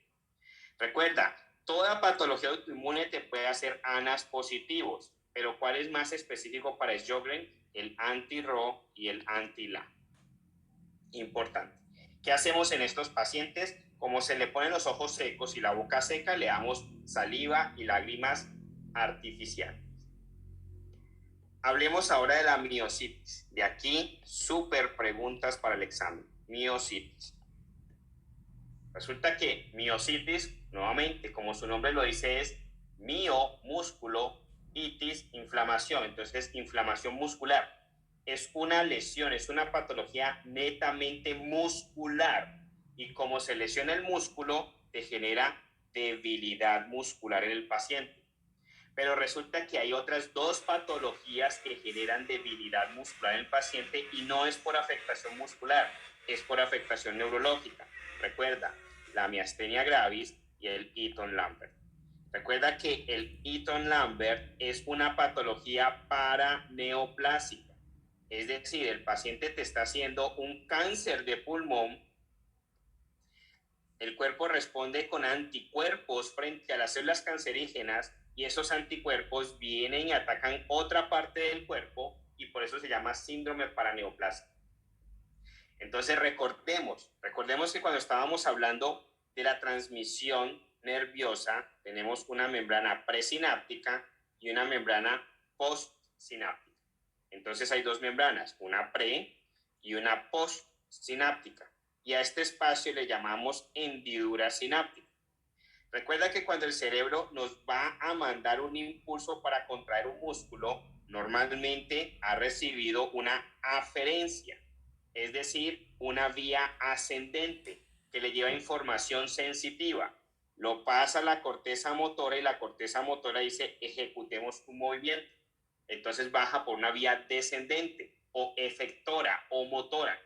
Recuerda, toda patología autoinmune te puede hacer ANAS positivos, pero ¿cuál es más específico para Sjögren? El anti-RO y el anti-LA. Importante. ¿Qué hacemos en estos pacientes? Como se le ponen los ojos secos y la boca seca, le damos saliva y lágrimas artificiales. Hablemos ahora de la miositis. De aquí, súper preguntas para el examen. Miositis. Resulta que miositis, nuevamente, como su nombre lo dice, es mio, músculo, itis, inflamación. Entonces, inflamación muscular. Es una lesión, es una patología netamente muscular. Y como se lesiona el músculo, te genera debilidad muscular en el paciente. Pero resulta que hay otras dos patologías que generan debilidad muscular en el paciente y no es por afectación muscular, es por afectación neurológica. Recuerda, la miastenia gravis y el Eaton-Lambert. Recuerda que el Eaton-Lambert es una patología paraneoplásica, es decir, el paciente te está haciendo un cáncer de pulmón, el cuerpo responde con anticuerpos frente a las células cancerígenas y esos anticuerpos vienen y atacan otra parte del cuerpo y por eso se llama síndrome paraneoplásico. Entonces recordemos que cuando estábamos hablando de la transmisión nerviosa, tenemos una membrana presináptica y una membrana postsináptica. Entonces hay dos membranas, una pre y una postsináptica. Y a este espacio le llamamos hendidura sináptica. Recuerda que cuando el cerebro nos va a mandar un impulso para contraer un músculo, normalmente ha recibido una aferencia, es decir, una vía ascendente que le lleva información sensitiva. Lo pasa a la corteza motora y la corteza motora dice ejecutemos un movimiento. Entonces baja por una vía descendente o efectora o motora.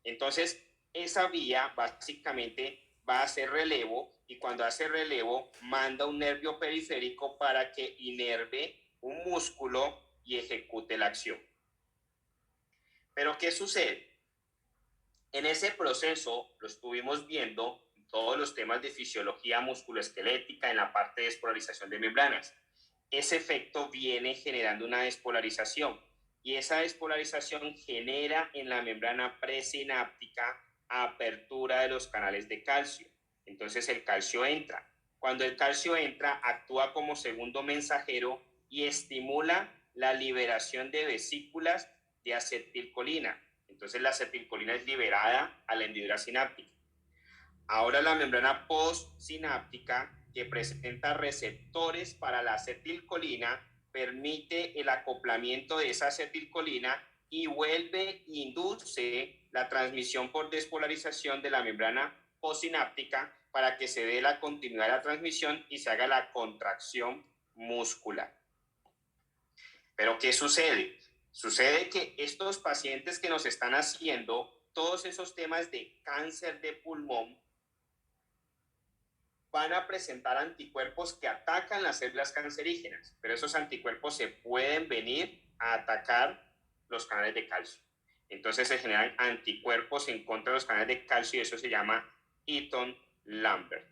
Entonces esa vía básicamente va a hacer relevo y cuando hace relevo manda un nervio periférico para que inerve un músculo y ejecute la acción. Pero ¿qué sucede? En ese proceso lo estuvimos viendo todos los temas de fisiología musculoesquelética en la parte de despolarización de membranas. Ese efecto viene generando una despolarización y esa despolarización genera en la membrana presináptica apertura de los canales de calcio. Entonces el calcio entra. Cuando el calcio entra, actúa como segundo mensajero y estimula la liberación de vesículas de acetilcolina. Entonces la acetilcolina es liberada a la hendidura sináptica. Ahora la membrana postsináptica, que presenta receptores para la acetilcolina, permite el acoplamiento de esa acetilcolina y induce la transmisión por despolarización de la membrana postsináptica para que se dé la continuidad de la transmisión y se haga la contracción muscular. Pero ¿qué sucede? Sucede que estos pacientes que nos están haciendo todos esos temas de cáncer de pulmón van a presentar anticuerpos que atacan las células cancerígenas, pero esos anticuerpos se pueden venir a atacar los canales de calcio. Entonces se generan anticuerpos en contra de los canales de calcio y eso se llama Eaton-Lambert.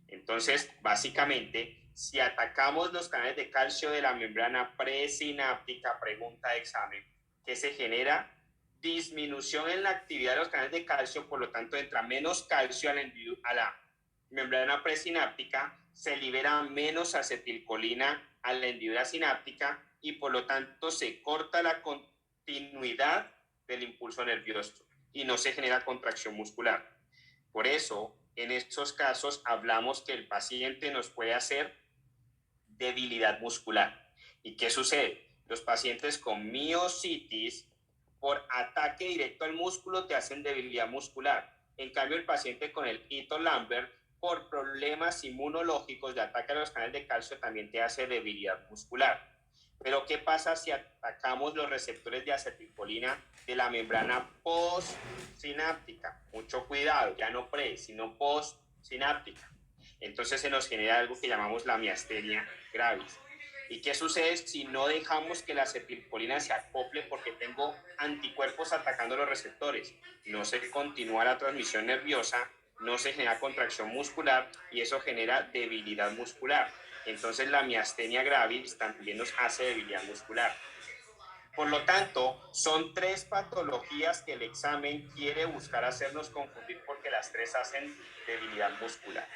Entonces, básicamente, si atacamos los canales de calcio de la membrana presináptica, pregunta de examen, ¿qué se genera? Disminución en la actividad de los canales de calcio, por lo tanto, entra menos calcio a la membrana presináptica, se libera menos acetilcolina a la hendidura sináptica y por lo tanto se corta la continuidad del impulso nervioso y no se genera contracción muscular. Por eso, en estos casos hablamos que el paciente nos puede hacer debilidad muscular. ¿Y qué sucede? Los pacientes con miositis por ataque directo al músculo te hacen debilidad muscular. En cambio, el paciente con el Eaton-Lambert por problemas inmunológicos de ataque a los canales de calcio también te hace debilidad muscular. Pero ¿qué pasa si atacamos los receptores de acetilcolina de la membrana postsináptica? Mucho cuidado, ya no pre, sino postsináptica. Entonces se nos genera algo que llamamos la miastenia gravis. ¿Y qué sucede si no dejamos que la acetilcolina se acople porque tengo anticuerpos atacando los receptores? No se continúa la transmisión nerviosa, no se genera contracción muscular y eso genera debilidad muscular. Entonces la miastenia gravis también nos hace debilidad muscular. Por lo tanto, son tres patologías que el examen quiere buscar hacernos confundir porque las tres hacen debilidad muscular.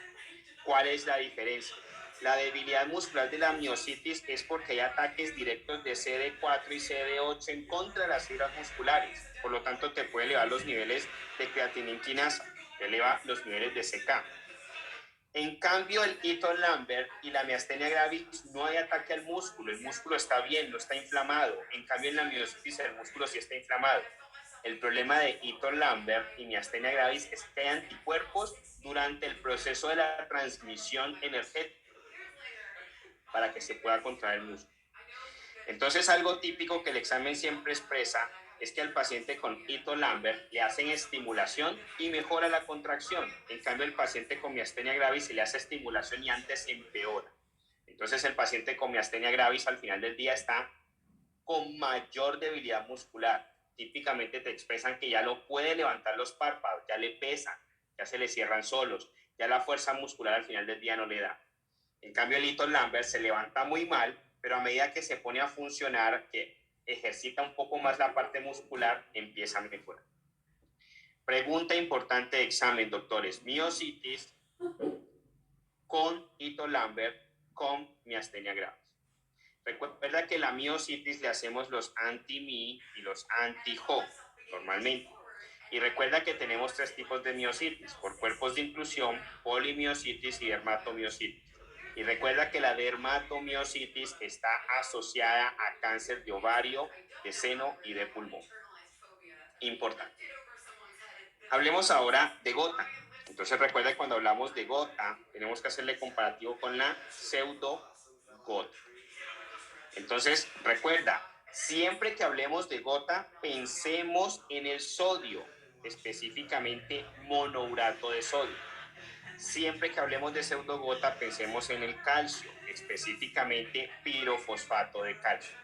¿Cuál es la diferencia? La debilidad muscular de la miositis es porque hay ataques directos de CD4 y CD8 en contra de las fibras musculares. Por lo tanto, te puede elevar los niveles de creatinina quinasa, te eleva los niveles de CK. En cambio, el Eaton-Lambert y la miastenia gravis no hay ataque al músculo. El músculo está bien, no está inflamado. En cambio, en la miositis el músculo sí está inflamado. El problema de Eaton-Lambert y miastenia gravis es que hay anticuerpos durante el proceso de la transmisión energética para que se pueda contraer el músculo. Entonces, algo típico que el examen siempre expresa es que al paciente con Eaton-Lambert le hacen estimulación y mejora la contracción. En cambio, el paciente con miastenia gravis se le hace estimulación y antes empeora. Entonces, el paciente con miastenia gravis al final del día está con mayor debilidad muscular. Típicamente te expresan que ya no puede levantar los párpados, ya le pesan, ya se le cierran solos, ya la fuerza muscular al final del día no le da. En cambio, el Eaton-Lambert se levanta muy mal, pero a medida que se pone a funcionar, que ejercita un poco más la parte muscular, empieza a mejorar. Pregunta importante de examen, doctores. Miositis con Eaton-Lambert con miastenia gravis. Recuerda que la miositis le hacemos los anti-Mi y los anti-Jo normalmente. Y recuerda que tenemos tres tipos de miositis, por cuerpos de inclusión, polimiositis y dermatomiositis. Y recuerda que la dermatomiositis está asociada a cáncer de ovario, de seno y de pulmón. Importante. Hablemos ahora de gota. Entonces recuerda que cuando hablamos de gota, tenemos que hacerle comparativo con la pseudogota. Entonces recuerda, siempre que hablemos de gota, pensemos en el sodio, específicamente monourato de sodio. Siempre que hablemos de pseudogota, pensemos en el calcio, específicamente pirofosfato de calcio.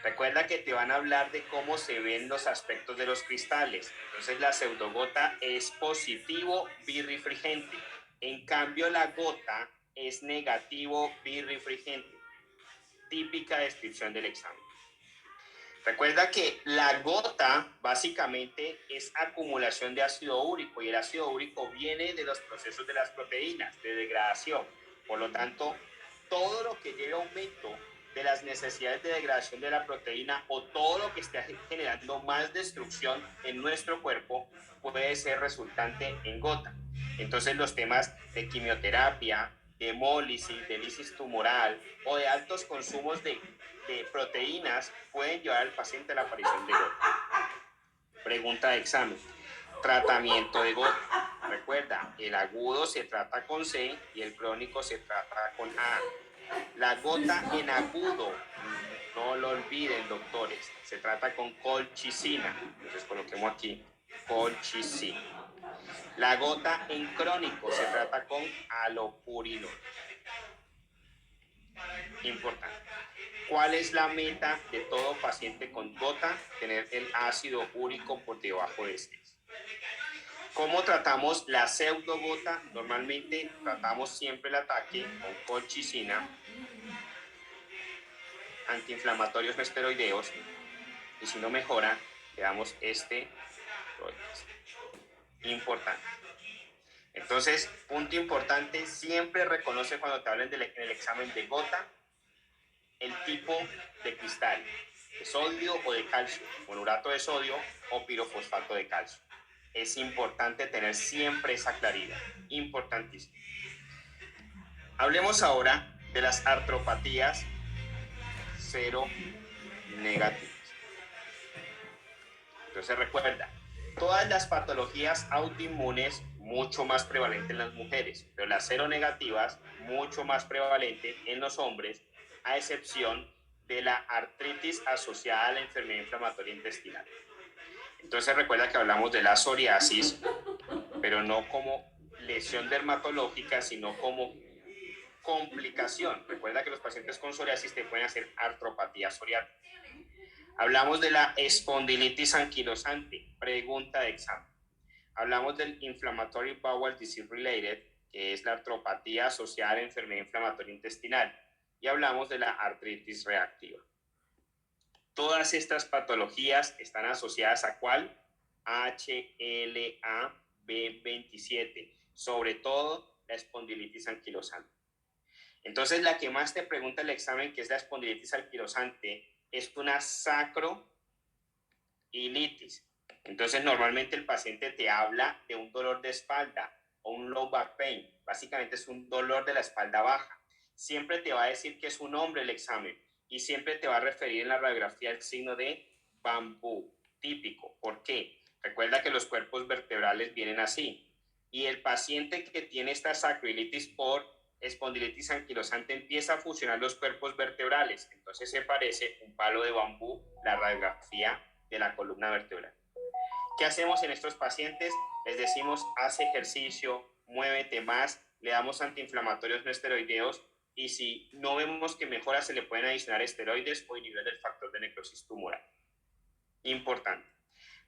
Recuerda que te van a hablar de cómo se ven los aspectos de los cristales. Entonces la pseudogota es positivo birrefringente. En cambio la gota es negativo birrefringente. Típica descripción del examen. Recuerda que la gota básicamente es acumulación de ácido úrico y el ácido úrico viene de los procesos de las proteínas, de degradación. Por lo tanto, todo lo que lleve aumento de las necesidades de degradación de la proteína o todo lo que esté generando más destrucción en nuestro cuerpo puede ser resultante en gota. Entonces los temas de quimioterapia, de hemólisis, de lisis tumoral o de altos consumos de proteínas pueden llevar al paciente a la aparición de gota. Pregunta de examen. Tratamiento de gota. Recuerda, el agudo se trata con C y el crónico se trata con A. La gota en agudo, no lo olviden, doctores, se trata con colchicina. Entonces coloquemos aquí colchicina. La gota en crónico se trata con allopurinol. Importante. ¿Cuál es la meta de todo paciente con gota? Tener el ácido úrico por debajo de 6. ¿Cómo tratamos la pseudogota? Normalmente tratamos siempre el ataque con colchicina, antiinflamatorios no esteroideos, y si no mejora, le damos esteroides. Importante. Entonces, punto importante, siempre reconoce cuando te hablen en el examen de gota el tipo de cristal, de sodio o de calcio, monurato de sodio o pirofosfato de calcio. Es importante tener siempre esa claridad, importantísimo. Hablemos ahora de las artropatías seronegativas. Entonces recuerda, todas las patologías autoinmunes mucho más prevalentes en las mujeres, pero las seronegativas mucho más prevalentes en los hombres, a excepción de la artritis asociada a la enfermedad inflamatoria intestinal. Entonces recuerda que hablamos de la psoriasis, pero no como lesión dermatológica, sino como complicación. Recuerda que los pacientes con psoriasis te pueden hacer artropatía psoriática. Hablamos de la espondilitis anquilosante, pregunta de examen. Hablamos del inflammatory bowel disease related, que es la artropatía asociada a la enfermedad inflamatoria intestinal. Y hablamos de la artritis reactiva. Todas estas patologías están asociadas a ¿cuál? HLA-B27, sobre todo la espondilitis anquilosante. Entonces, la que más te pregunta el examen, que es la espondilitis anquilosante, es una sacroilitis. Entonces, normalmente el paciente te habla de un dolor de espalda o un low back pain. Básicamente es un dolor de la espalda baja. Siempre te va a decir que es un hombre el examen y siempre te va a referir en la radiografía el signo de bambú, típico. ¿Por qué? Recuerda que los cuerpos vertebrales vienen así. Y el paciente que tiene esta sacroilitis por espondilitis anquilosante empieza a fusionar los cuerpos vertebrales. Entonces se parece un palo de bambú, la radiografía de la columna vertebral. ¿Qué hacemos en estos pacientes? Les decimos, haz ejercicio, muévete más, le damos antiinflamatorios no esteroideos y si no vemos que mejora, se le pueden adicionar esteroides o inhibidores del factor de necrosis tumoral. Importante.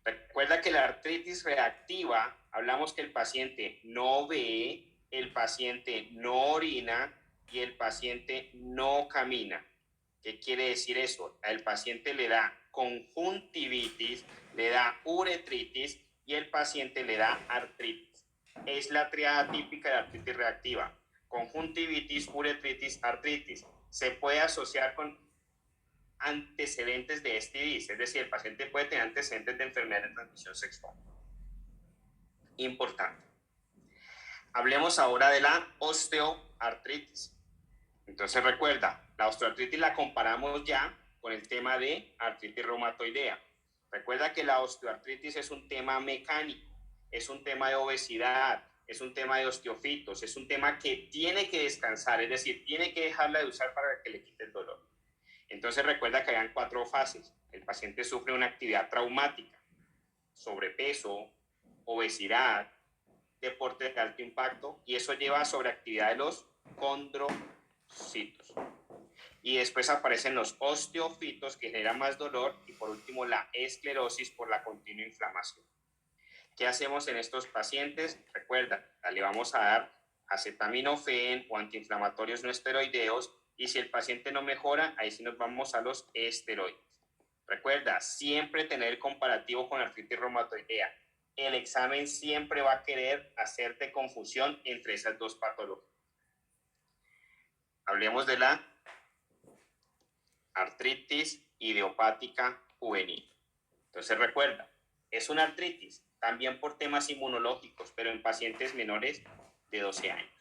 Recuerda que la artritis reactiva, hablamos que el paciente no ve, el paciente no orina y el paciente no camina. ¿Qué quiere decir eso? Al paciente le da conjuntivitis, le da uretritis y el paciente le da artritis. Es la triada típica de la artritis reactiva. Conjuntivitis, uretritis, artritis. Se puede asociar con antecedentes de STDs, es decir, el paciente puede tener antecedentes de enfermedad de transmisión sexual. Importante. Hablemos ahora de la osteoartritis. Entonces recuerda, la osteoartritis la comparamos ya con el tema de artritis reumatoidea. Recuerda que la osteoartritis es un tema mecánico, es un tema de obesidad, es un tema de osteofitos, es un tema que tiene que descansar, es decir, tiene que dejarla de usar para que le quite el dolor. Entonces recuerda que hayan 4 fases. El paciente sufre una actividad traumática, sobrepeso, obesidad, deporte de alto impacto, y eso lleva a sobreactividad de los condrocitos. Y después aparecen los osteofitos que generan más dolor y por último la esclerosis por la continua inflamación. ¿Qué hacemos en estos pacientes? Recuerda, le vamos a dar acetaminofén o antiinflamatorios no esteroideos y si el paciente no mejora, ahí sí nos vamos a los esteroides. Recuerda, siempre tener el comparativo con artritis reumatoidea. El examen siempre va a querer hacerte confusión entre esas dos patologías. Hablemos de la artritis idiopática juvenil. Entonces recuerda, es una artritis también por temas inmunológicos, pero en pacientes menores de 12 años.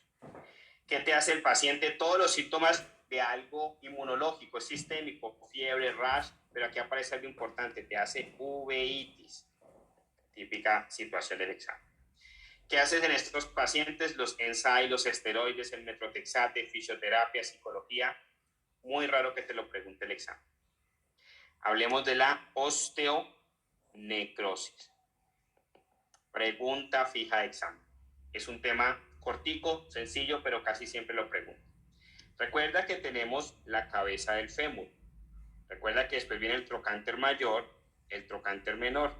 ¿Qué te hace el paciente? Todos los síntomas de algo inmunológico, sistémico, fiebre, rash, pero aquí aparece algo importante, te hace uveitis, típica situación del examen. ¿Qué haces en estos pacientes? Los ensayos, los esteroides, el metrotexate, fisioterapia, psicología. Muy raro que te lo pregunte el examen. Hablemos de la osteonecrosis. Pregunta fija de examen. Es un tema cortico, sencillo, pero casi siempre lo pregunto. Recuerda que tenemos la cabeza del fémur. Recuerda que después viene el trocánter mayor, el trocánter menor.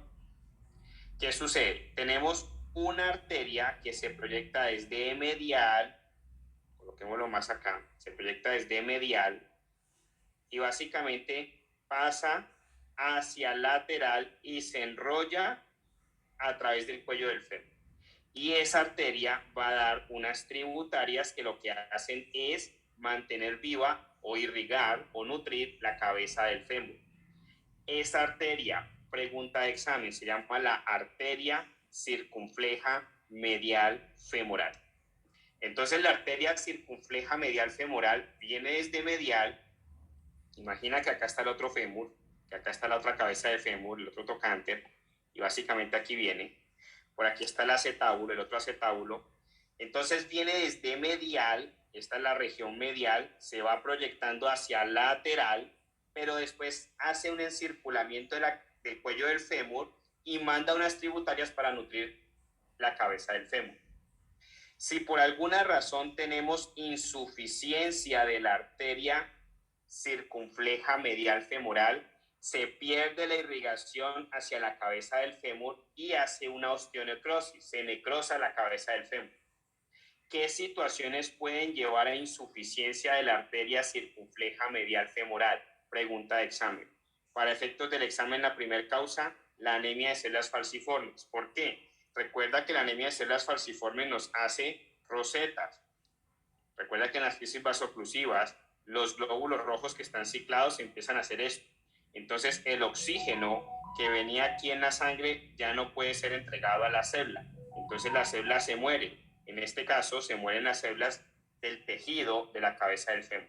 ¿Qué sucede? Tenemos una arteria que se proyecta desde medial, coloquémoslo más acá, se proyecta desde medial y básicamente pasa hacia lateral y se enrolla a través del cuello del fémur. Y esa arteria va a dar unas tributarias que lo que hacen es mantener viva o irrigar o nutrir la cabeza del fémur. Esa arteria, pregunta de examen, se llama la arteria circunfleja medial femoral. Entonces la arteria circunfleja medial femoral viene desde medial. Imagina que acá está el otro fémur, que acá está la otra cabeza de fémur, el otro trocánter, y básicamente aquí viene. Por aquí está el acetábulo, el otro acetábulo. Entonces viene desde medial, esta es la región medial, se va proyectando hacia lateral, pero después hace un encirculamiento del cuello del fémur y manda unas tributarias para nutrir la cabeza del fémur. Si por alguna razón tenemos insuficiencia de la arteria circunfleja medial femoral, se pierde la irrigación hacia la cabeza del fémur y hace una osteonecrosis, se necrosa la cabeza del fémur. ¿Qué situaciones pueden llevar a insuficiencia de la arteria circunfleja medial femoral? Pregunta de examen. Para efectos del examen, la primera causa, la anemia de células falciformes. ¿Por qué? Recuerda que la anemia de células falciformes nos hace rosetas. Recuerda que en las crisis vasoclusivas, los glóbulos rojos que están ciclados empiezan a hacer esto. Entonces, el oxígeno que venía aquí en la sangre ya no puede ser entregado a la célula. Entonces, la célula se muere. En este caso, se mueren las células del tejido de la cabeza del fémur.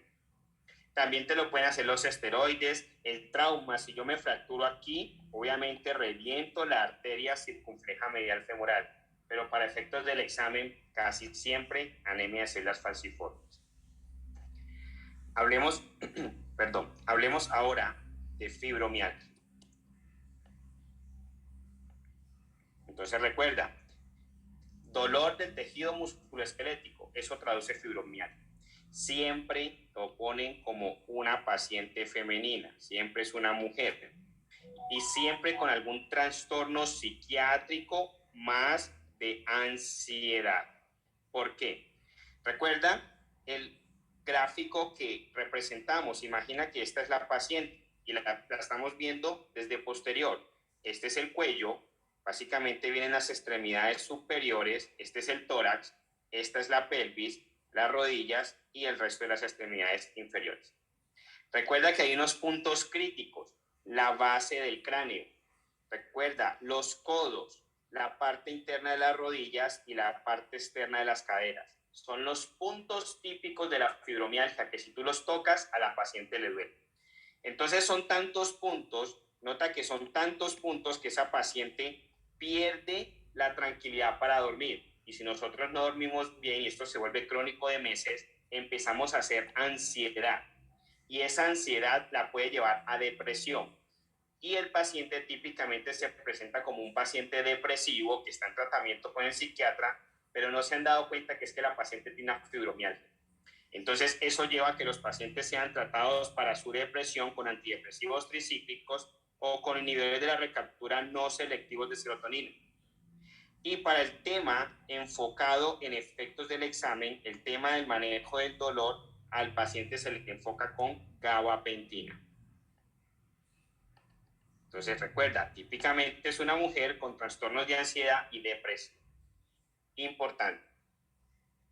También te lo pueden hacer los esteroides, el trauma. Si yo me fracturo aquí, obviamente reviento la arteria circunfleja medial femoral, pero para efectos del examen, casi siempre anemia de células falciformes. Hablemos ahora de fibromialgia. Entonces recuerda, dolor del tejido musculoesquelético, eso traduce fibromialgia. Siempre lo ponen como una paciente femenina, siempre es una mujer y siempre con algún trastorno psiquiátrico más de ansiedad. ¿Por qué? Recuerda el gráfico que representamos. Imagina que esta es la paciente y la estamos viendo desde posterior. Este es el cuello, básicamente vienen las extremidades superiores, este es el tórax, esta es la pelvis, las rodillas y el resto de las extremidades inferiores. Recuerda que hay unos puntos críticos, la base del cráneo. Recuerda los codos, la parte interna de las rodillas y la parte externa de las caderas. Son los puntos típicos de la fibromialgia que si tú los tocas a la paciente le duele. Entonces son tantos puntos, nota que son tantos puntos que esa paciente pierde la tranquilidad para dormir. Y si nosotros no dormimos bien y esto se vuelve crónico de meses, empezamos a hacer ansiedad. Y esa ansiedad la puede llevar a depresión. Y el paciente típicamente se presenta como un paciente depresivo que está en tratamiento con el psiquiatra, pero no se han dado cuenta que es que la paciente tiene una fibromialgia. Entonces, eso lleva a que los pacientes sean tratados para su depresión con antidepresivos tricíclicos o con inhibidores de la recaptura no selectivos de serotonina. Y para el tema enfocado en efectos del examen, el tema del manejo del dolor, al paciente se le enfoca con gabapentina. Entonces recuerda, típicamente es una mujer con trastornos de ansiedad y depresión. Importante.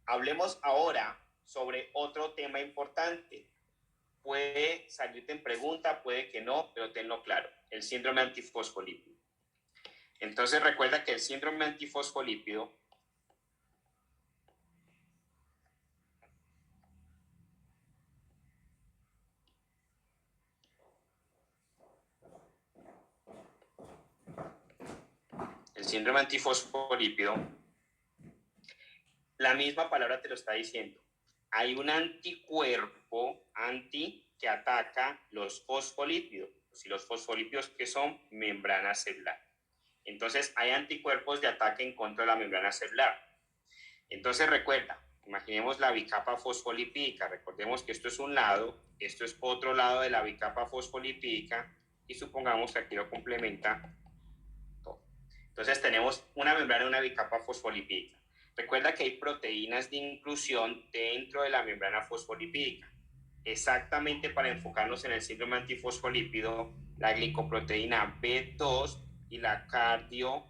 Hablemos ahora sobre otro tema importante. Puede salirte en pregunta, puede que no, pero tenlo claro. El síndrome antifosfolípido. Entonces recuerda que el síndrome antifosfolípido La misma palabra te lo está diciendo. Hay un anticuerpo que ataca los fosfolípidos. Y los fosfolípidos, que son membrana celular. Entonces, hay anticuerpos de ataque en contra de la membrana celular. Entonces, recuerda, imaginemos la bicapa fosfolipídica. Recordemos que esto es un lado, esto es otro lado de la bicapa fosfolipídica, y supongamos que aquí lo complementa todo. Entonces, tenemos una membrana y una bicapa fosfolipídica. Recuerda que hay proteínas de inclusión dentro de la membrana fosfolipídica. Exactamente para enfocarnos en el síndrome antifosfolípido, la glicoproteína B2 y la cardiolipina.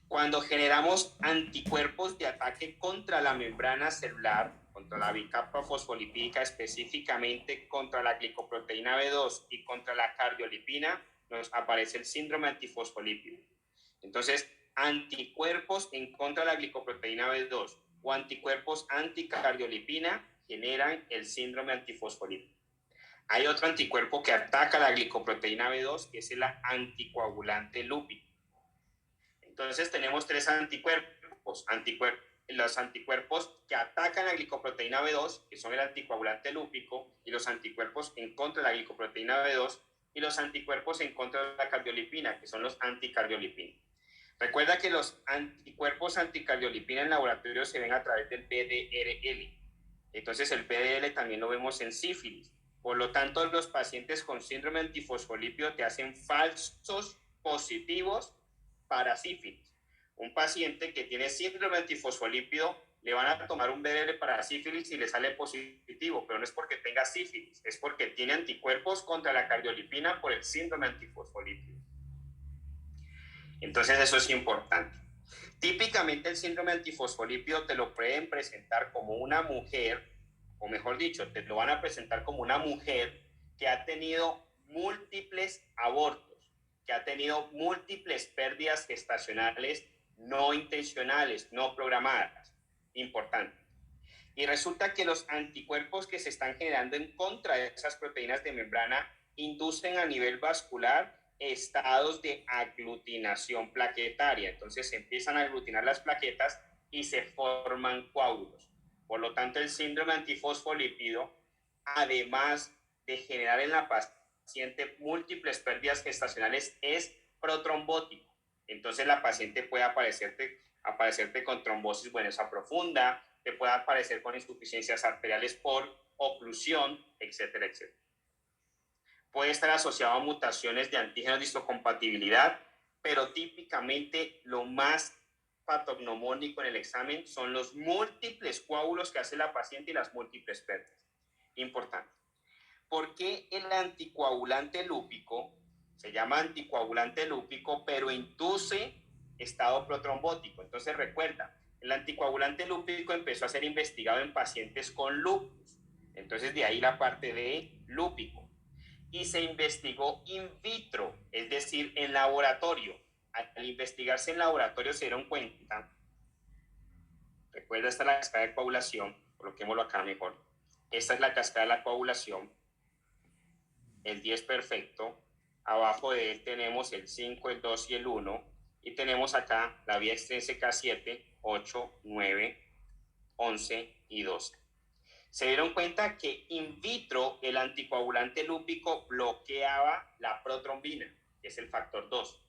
Cuando generamos anticuerpos de ataque contra la membrana celular, contra la bicapa fosfolipídica, específicamente contra la glicoproteína B2 y contra la cardiolipina, nos aparece el síndrome antifosfolípido. Entonces, anticuerpos en contra de la glicoproteína B2 o anticuerpos anticardiolipina generan el síndrome antifosfolípido. Hay otro anticuerpo que ataca la glicoproteína B2, que es el anticoagulante lúpico. Entonces tenemos tres anticuerpos. Los anticuerpos que atacan la glicoproteína B2, que son el anticoagulante lúpico, y los anticuerpos en contra de la glicoproteína B2, y los anticuerpos en contra de la cardiolipina, que son los anticardiolipina. Recuerda que los anticuerpos anticardiolipina en laboratorio se ven a través del PDRL. Entonces el PDL también lo vemos en sífilis. Por lo tanto, los pacientes con síndrome antifosfolípido te hacen falsos positivos para sífilis. Un paciente que tiene síndrome antifosfolípido le van a tomar un PDL para sífilis y le sale positivo, pero no es porque tenga sífilis, es porque tiene anticuerpos contra la cardiolipina por el síndrome antifosfolípido. Entonces eso es importante. Típicamente el síndrome antifosfolípido te lo pueden presentar como una mujer, o mejor dicho, te lo van a presentar como una mujer que ha tenido múltiples abortos, que ha tenido múltiples pérdidas gestacionales no intencionales, no programadas. Importante. Y resulta que los anticuerpos que se están generando en contra de esas proteínas de membrana inducen a nivel vascular estados de aglutinación plaquetaria. Entonces se empiezan a aglutinar las plaquetas y se forman coágulos. Por lo tanto, el síndrome antifosfolípido, además de generar en la paciente múltiples pérdidas gestacionales, es protrombótico. Entonces la paciente puede aparecerte con trombosis venosa profunda, te puede aparecer con insuficiencias arteriales por oclusión, etcétera, etcétera. Puede estar asociado a mutaciones de antígenos de histocompatibilidad, pero típicamente lo más patognomónico en el examen son los múltiples coágulos que hace la paciente y las múltiples pérdidas. Importante. ¿Por qué el anticoagulante lúpico se llama anticoagulante lúpico, pero induce estado protrombótico? Entonces recuerda, el anticoagulante lúpico empezó a ser investigado en pacientes con lupus. Entonces de ahí la parte de lúpico. Y se investigó in vitro, es decir, en laboratorio. Al investigarse en laboratorio se dieron cuenta, recuerda, esta es la cascada de coagulación, coloquémoslo acá mejor. Esta es la cascada de la coagulación, el 10 perfecto, abajo de él tenemos el 5, el 2 y el 1, y tenemos acá la vía extrínseca 7, 8, 9, 11 y 12. Se dieron cuenta que in vitro el anticoagulante lúpico bloqueaba la protrombina, que es el factor 2.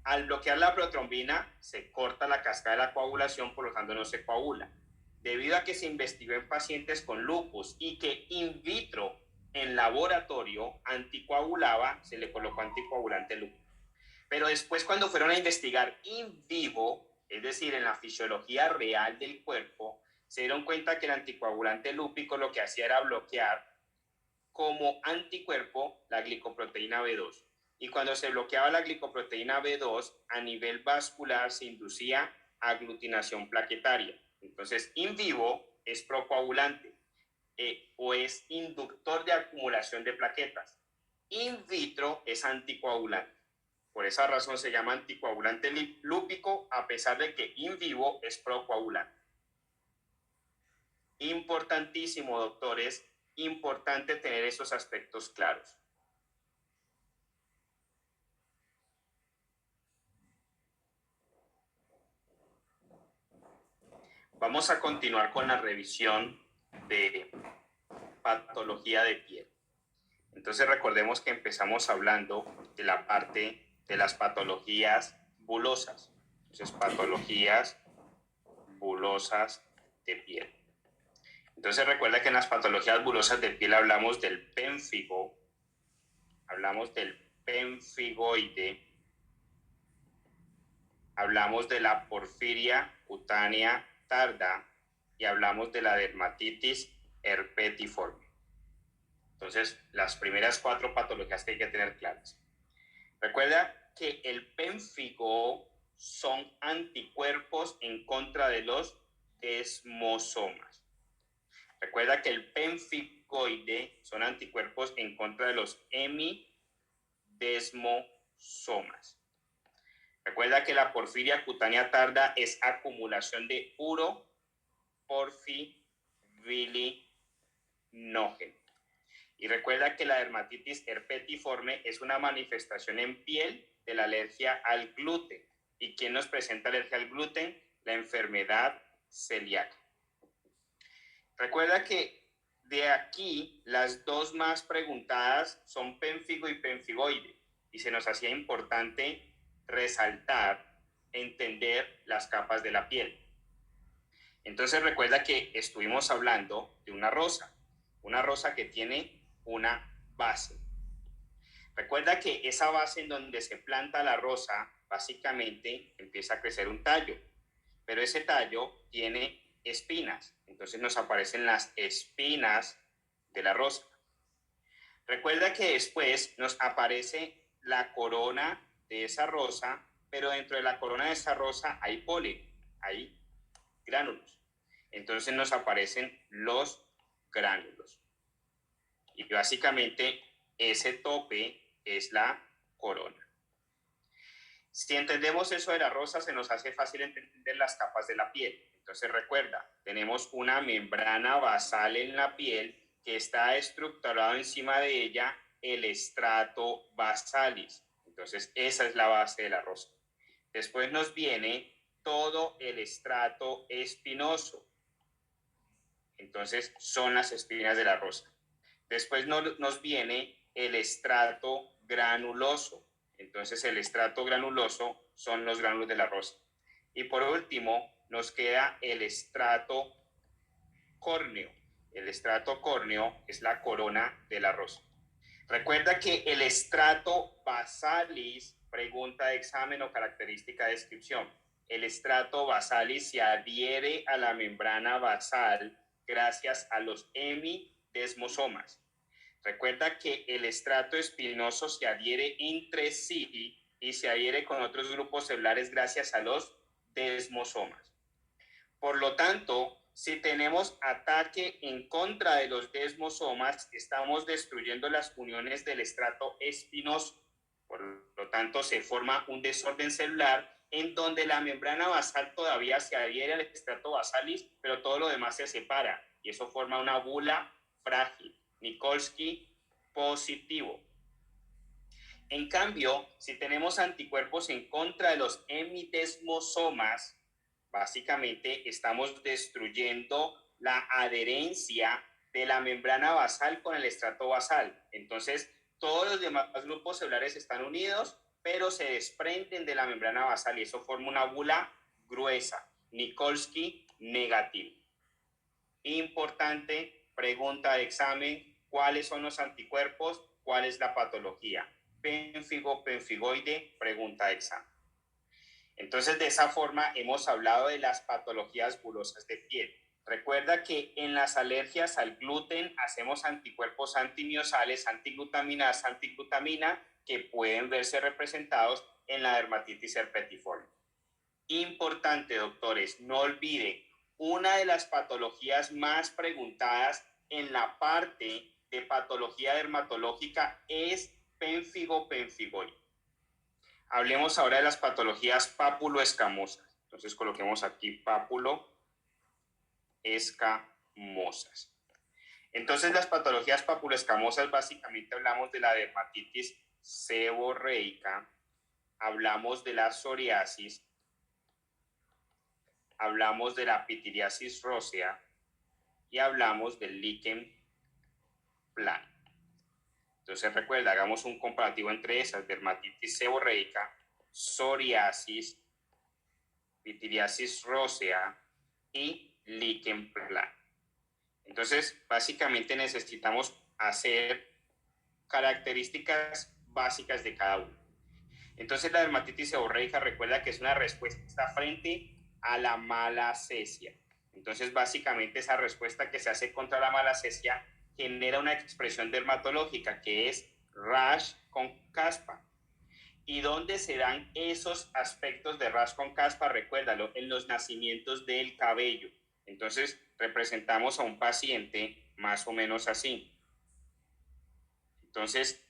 Al bloquear la protrombina se corta la cascada de la coagulación, por lo tanto no se coagula. Debido a que se investigó en pacientes con lupus y que in vitro en laboratorio anticoagulaba, se le colocó anticoagulante lúpico. Pero después, cuando fueron a investigar in vivo, es decir, en la fisiología real del cuerpo, se dieron cuenta que el anticoagulante lúpico lo que hacía era bloquear como anticuerpo la glicoproteína B2. Y cuando se bloqueaba la glicoproteína B2, a nivel vascular se inducía aglutinación plaquetaria. Entonces, in vivo es procoagulante o es inductor de acumulación de plaquetas. In vitro es anticoagulante. Por esa razón se llama anticoagulante lúpico, a pesar de que in vivo es procoagulante. Importantísimo, doctores, importante tener esos aspectos claros. Vamos a continuar con la revisión de patología de piel. Entonces recordemos que empezamos hablando de la parte de las patologías bulosas. Entonces, patologías bulosas de piel. Entonces recuerda que en las patologías bulosas de piel hablamos del pénfigo, hablamos del pemfigoide, hablamos de la porfiria cutánea tarda y hablamos de la dermatitis herpetiforme. Entonces, las primeras 4 patologías que hay que tener claras. Recuerda que el pénfigo son anticuerpos en contra de los desmosomas. Recuerda que el pemfigoide son anticuerpos en contra de los hemidesmosomas. Recuerda que la porfiria cutánea tarda es acumulación de uroporfirinógeno. Y recuerda que la dermatitis herpetiforme es una manifestación en piel de la alergia al gluten. ¿Y quién nos presenta alergia al gluten? La enfermedad celíaca. Recuerda que de aquí las 2 más preguntadas son pénfigo y pemfigoide. Y se nos hacía importante resaltar, entender las capas de la piel. Entonces recuerda que estuvimos hablando de una rosa que tiene una base. Recuerda que esa base en donde se planta la rosa, básicamente empieza a crecer un tallo, pero ese tallo tiene espinas, entonces nos aparecen las espinas de la rosa. Recuerda que después nos aparece la corona de esa rosa, pero dentro de la corona de esa rosa hay polen, hay gránulos. Entonces nos aparecen los gránulos. Y básicamente ese tope es la corona. Si entendemos eso de la rosa, se nos hace fácil entender las capas de la piel. Entonces recuerda, tenemos una membrana basal en la piel que está estructurado encima de ella el estrato basalis. Entonces esa es la base de la rosa. Después nos viene todo el estrato espinoso. Entonces son las espinas de la rosa. Después nos viene el estrato granuloso. Entonces el estrato granuloso son los gránulos de la rosa. Y por último nos queda el estrato córneo. El estrato córneo es la corona de la rosa. Recuerda que el estrato basalis, pregunta de examen o característica de descripción. El estrato basalis se adhiere a la membrana basal gracias a los hemidesmosomas. Recuerda que el estrato espinoso se adhiere entre sí y se adhiere con otros grupos celulares gracias a los desmosomas. Por lo tanto, si tenemos ataque en contra de los desmosomas, estamos destruyendo las uniones del estrato espinoso. Por lo tanto, se forma un desorden celular en donde la membrana basal todavía se adhiere al estrato basalis, pero todo lo demás se separa y eso forma una bula frágil. Nikolsky positivo. En cambio, si tenemos anticuerpos en contra de los hemidesmosomas, básicamente estamos destruyendo la adherencia de la membrana basal con el estrato basal. Entonces, todos los demás grupos celulares están unidos, pero se desprenden de la membrana basal y eso forma una bula gruesa. Nikolsky negativo. Importante pregunta de examen: ¿cuáles son los anticuerpos? ¿Cuál es la patología? Pénfigo, pemfigoide, pregunta de examen. Entonces, de esa forma hemos hablado de las patologías bulosas de piel. Recuerda que en las alergias al gluten hacemos anticuerpos antimiosales, antiglutamina, que pueden verse representados en la dermatitis herpetiforme. Importante, doctores, no olviden, una de las patologías más preguntadas en la parte de patología dermatológica es pemfigoide. Hablemos ahora de las patologías pápulo-escamosas. Entonces coloquemos aquí pápulo-escamosas. Entonces las patologías pápulo-escamosas básicamente hablamos de la dermatitis seborreica, hablamos de la psoriasis, hablamos de la pitiriasis rósea y hablamos del líquen plano. Entonces recuerda, hagamos un comparativo entre esas: dermatitis seborreica, psoriasis, pitiriasis rósea y líquen plano. Entonces, básicamente necesitamos hacer características básicas de cada uno. Entonces, la dermatitis seborreica, recuerda que es una respuesta frente a la malacesia. Entonces, básicamente esa respuesta que se hace contra la malacesia genera una expresión dermatológica que es rash con caspa. ¿Y dónde se dan esos aspectos de rash con caspa? Recuérdalo, en los nacimientos del cabello. Entonces, representamos a un paciente más o menos así. Entonces,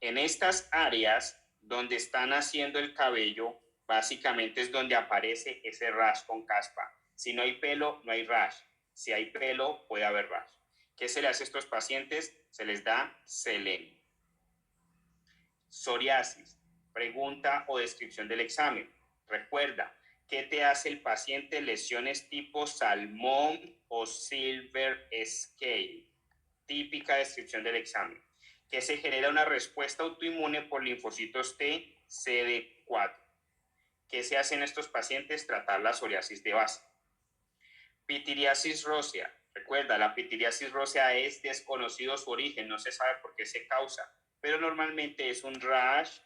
en estas áreas donde está naciendo el cabello, básicamente es donde aparece ese rash con caspa. Si no hay pelo, no hay rash. Si hay pelo, puede haber rash. ¿Qué se le hace a estos pacientes? Se les da selenio. Psoriasis. Pregunta o descripción del examen. Recuerda, ¿qué te hace el paciente? Lesiones tipo salmón o silver scale. Típica descripción del examen. Que se genera una respuesta autoinmune por linfocitos T, CD4. ¿Qué se hace en estos pacientes? Tratar la psoriasis de base. Pitiriasis rósea. Recuerda, la pitiriasis rósea es desconocido su origen, no se sabe por qué se causa, pero normalmente es un rash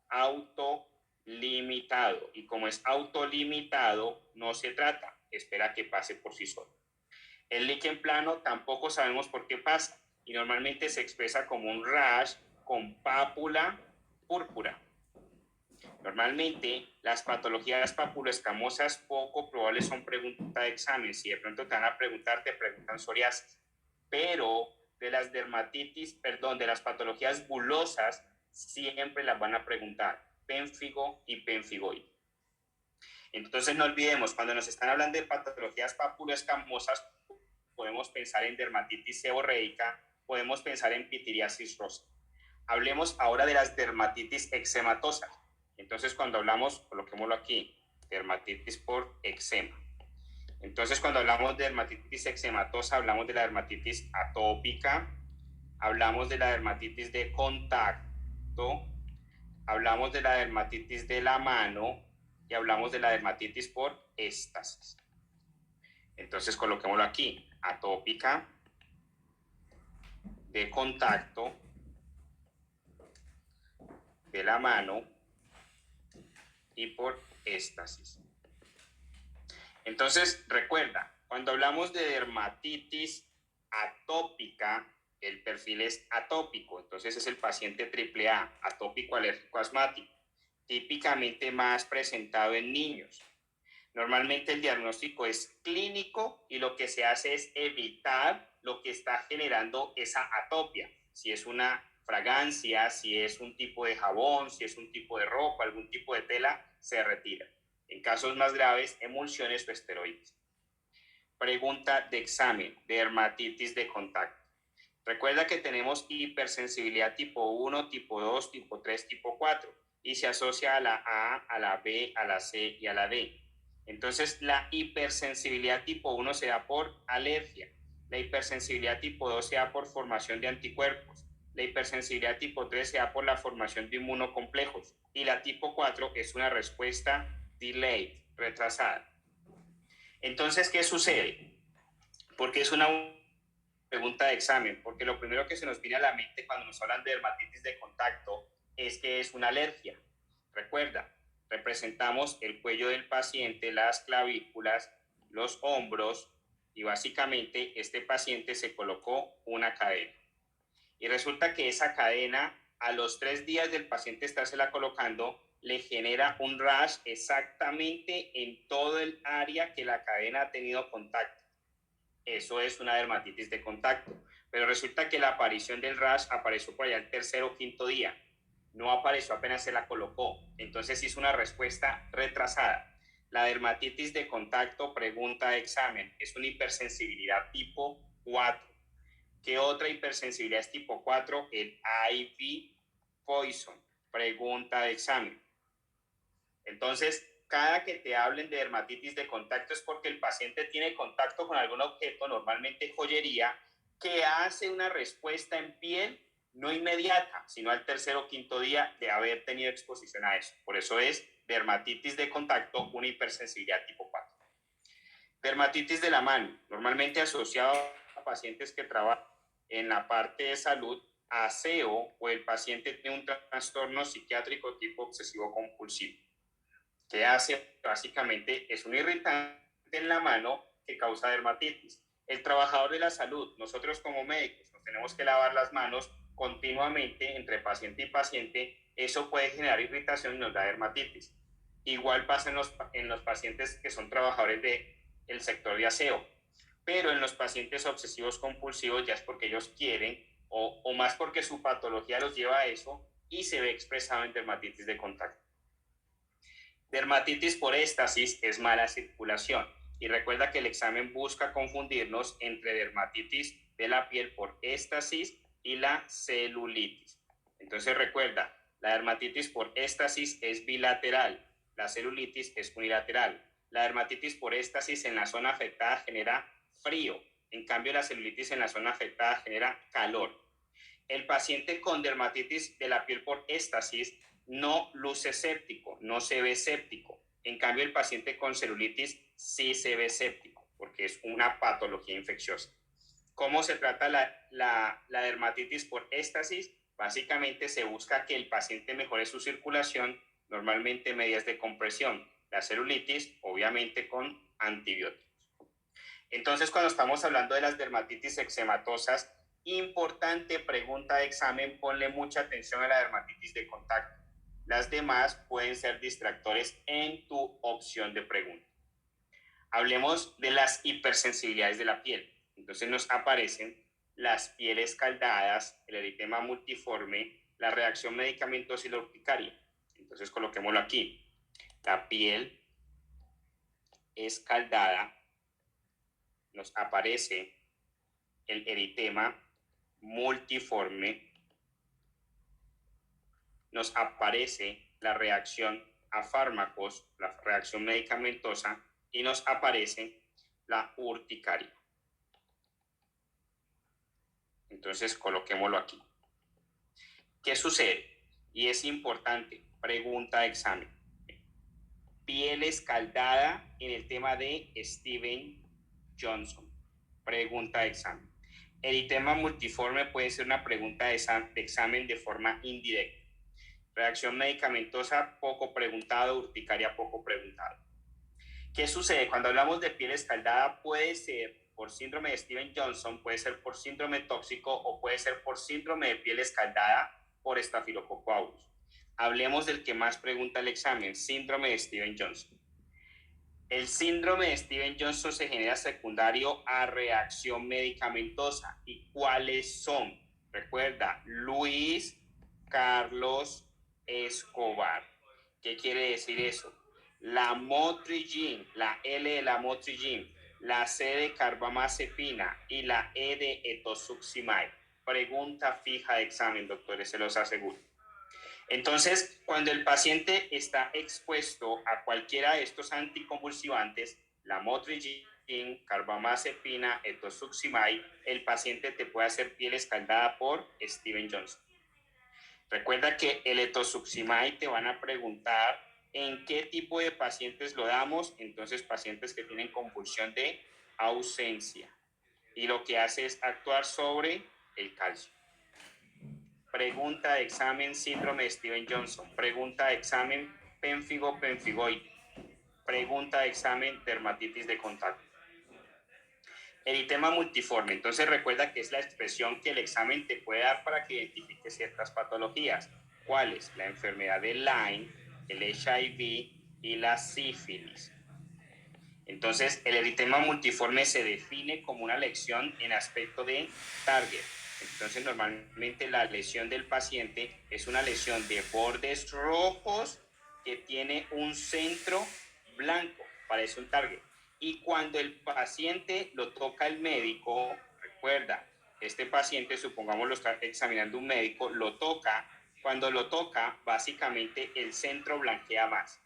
autolimitado, y como es autolimitado, no se trata, espera que pase por sí solo. El líquen plano tampoco sabemos por qué pasa, y normalmente se expresa como un rash con pápula púrpura. Normalmente las patologías papuloescamosas poco probables son pregunta de examen. Si de pronto te van a preguntar, te preguntan psoriasis. Pero de las dermatitis, de las patologías bulosas, siempre las van a preguntar: pénfigo y pénfigoide. Entonces no olvidemos, cuando nos están hablando de patologías papuloescamosas, podemos pensar en dermatitis seborreica, podemos pensar en pitiriasis rósea. Hablemos ahora de las dermatitis eczematosas. Entonces, cuando hablamos, coloquémoslo aquí, dermatitis por eczema. Entonces, cuando hablamos de dermatitis eczematosa, hablamos de la dermatitis atópica, hablamos de la dermatitis de contacto, hablamos de la dermatitis de la mano y hablamos de la dermatitis por éstasis. Entonces, coloquémoslo aquí: atópica, de contacto, de la mano y por éstasis. Entonces, recuerda, cuando hablamos de dermatitis atópica, el perfil es atópico. Entonces es el paciente AAA, atópico alérgico asmático, típicamente más presentado en niños. Normalmente el diagnóstico es clínico y lo que se hace es evitar lo que está generando esa atopia. Si es una fragancia, si es un tipo de jabón, si es un tipo de ropa, algún tipo de tela, se retira. En casos más graves, emulsiones o esteroides. Pregunta de examen de dermatitis de contacto. Recuerda que tenemos hipersensibilidad tipo 1, tipo 2, tipo 3, tipo 4 y se asocia a la A, a la B, a la C y a la D. Entonces, la hipersensibilidad tipo 1 se da por alergia, la hipersensibilidad tipo 2 se da por formación de anticuerpos, la hipersensibilidad tipo 3 se da por la formación de inmunocomplejos y la tipo 4 es una respuesta delayed, retrasada. Entonces, ¿qué sucede? Porque es una pregunta de examen, porque lo primero que se nos viene a la mente cuando nos hablan de dermatitis de contacto es que es una alergia. Recuerda, representamos el cuello del paciente, las clavículas, los hombros, y básicamente este paciente se colocó una cadena. Y resulta que esa cadena, a los 3 días del paciente estársela colocando, le genera un rash exactamente en todo el área que la cadena ha tenido contacto. Eso es una dermatitis de contacto. Pero resulta que la aparición del rash apareció por allá el 3er o 5.º día. No apareció apenas se la colocó. Entonces hizo una respuesta retrasada. La dermatitis de contacto, pregunta de examen, es una hipersensibilidad tipo 4. ¿Qué otra hipersensibilidad es tipo 4? El IV poison, pregunta de examen. Entonces, cada que te hablen de dermatitis de contacto es porque el paciente tiene contacto con algún objeto, normalmente joyería, que hace una respuesta en piel no inmediata, sino al tercer o quinto día de haber tenido exposición a eso. Por eso es dermatitis de contacto, una hipersensibilidad tipo 4. Dermatitis de la mano, normalmente asociado a pacientes que trabajan en la parte de salud, aseo, o el paciente tiene un trastorno psiquiátrico tipo obsesivo compulsivo. ¿Qué hace? Básicamente es un irritante en la mano que causa dermatitis. El trabajador de la salud, nosotros como médicos, nos tenemos que lavar las manos continuamente entre paciente y paciente. Eso puede generar irritación y nos da dermatitis. Igual pasa en los pacientes que son trabajadores del sector de aseo. Pero en los pacientes obsesivos compulsivos ya es porque ellos quieren o más porque su patología los lleva a eso y se ve expresado en dermatitis de contacto. Dermatitis por éstasis es mala circulación. Y recuerda que el examen busca confundirnos entre dermatitis de la piel por éstasis y la celulitis. Entonces recuerda, la dermatitis por éstasis es bilateral, la celulitis es unilateral. La dermatitis por éstasis en la zona afectada genera frío, en cambio la celulitis en la zona afectada genera calor. El paciente con dermatitis de la piel por éstasis no luce séptico, no se ve séptico. En cambio, el paciente con celulitis sí se ve séptico, porque es una patología infecciosa. ¿Cómo se trata la dermatitis por éstasis? Básicamente se busca que el paciente mejore su circulación, normalmente medidas de compresión. La celulitis, obviamente, con antibióticos. Entonces, cuando estamos hablando de las dermatitis eczematosas, importante pregunta de examen, ponle mucha atención a la dermatitis de contacto. Las demás pueden ser distractores en tu opción de pregunta. Hablemos de las hipersensibilidades de la piel. Entonces nos aparecen las pieles escaldadas, el eritema multiforme, la reacción medicamentosa y la urticaria. Entonces coloquémoslo aquí. La piel escaldada, nos aparece el eritema multiforme, nos aparece la reacción a fármacos, la reacción medicamentosa, y nos aparece la urticaria. Entonces coloquémoslo aquí. ¿Qué sucede? Y es importante, pregunta de examen. Piel escaldada en el tema de Steven Johnson. Pregunta de examen. Eritema multiforme puede ser una pregunta de examen de forma indirecta. Reacción medicamentosa poco preguntado, urticaria poco preguntado. ¿Qué sucede? Cuando hablamos de piel escaldada puede ser por síndrome de Steven Johnson, puede ser por síndrome tóxico o puede ser por síndrome de piel escaldada por estafilococo aureus. Hablemos del que más pregunta el examen, síndrome de Steven Johnson. El síndrome de Steven Johnson se genera secundario a reacción medicamentosa. ¿Y cuáles son? Recuerda, Luis Carlos Escobar. ¿Qué quiere decir eso? La motrigine, la L de la motrigine, la C de carbamazepina y la E de etosuximide. Pregunta fija de examen, doctores, se los aseguro. Entonces, cuando el paciente está expuesto a cualquiera de estos anticonvulsivantes, la motrigine, carbamazepina, etosuximide, el paciente te puede hacer piel escaldada por Steven Johnson. Recuerda que el etosuximide te van a preguntar en qué tipo de pacientes lo damos, entonces pacientes que tienen convulsión de ausencia. Y lo que hace es actuar sobre el calcio. Pregunta de examen síndrome de Steven Johnson. Pregunta de examen pénfigo-penfigoide. Pregunta de examen dermatitis de contacto. Eritema multiforme. Entonces recuerda que es la expresión que el examen te puede dar para que identifique ciertas patologías. ¿Cuáles? La enfermedad de Lyme, el HIV y la sífilis. Entonces el eritema multiforme se define como una lesión en aspecto de target. Entonces, normalmente la lesión del paciente es una lesión de bordes rojos que tiene un centro blanco, parece un target. Y cuando el paciente lo toca el médico, recuerda, este paciente, supongamos lo está examinando un médico, lo toca, cuando lo toca, básicamente el centro blanquea más.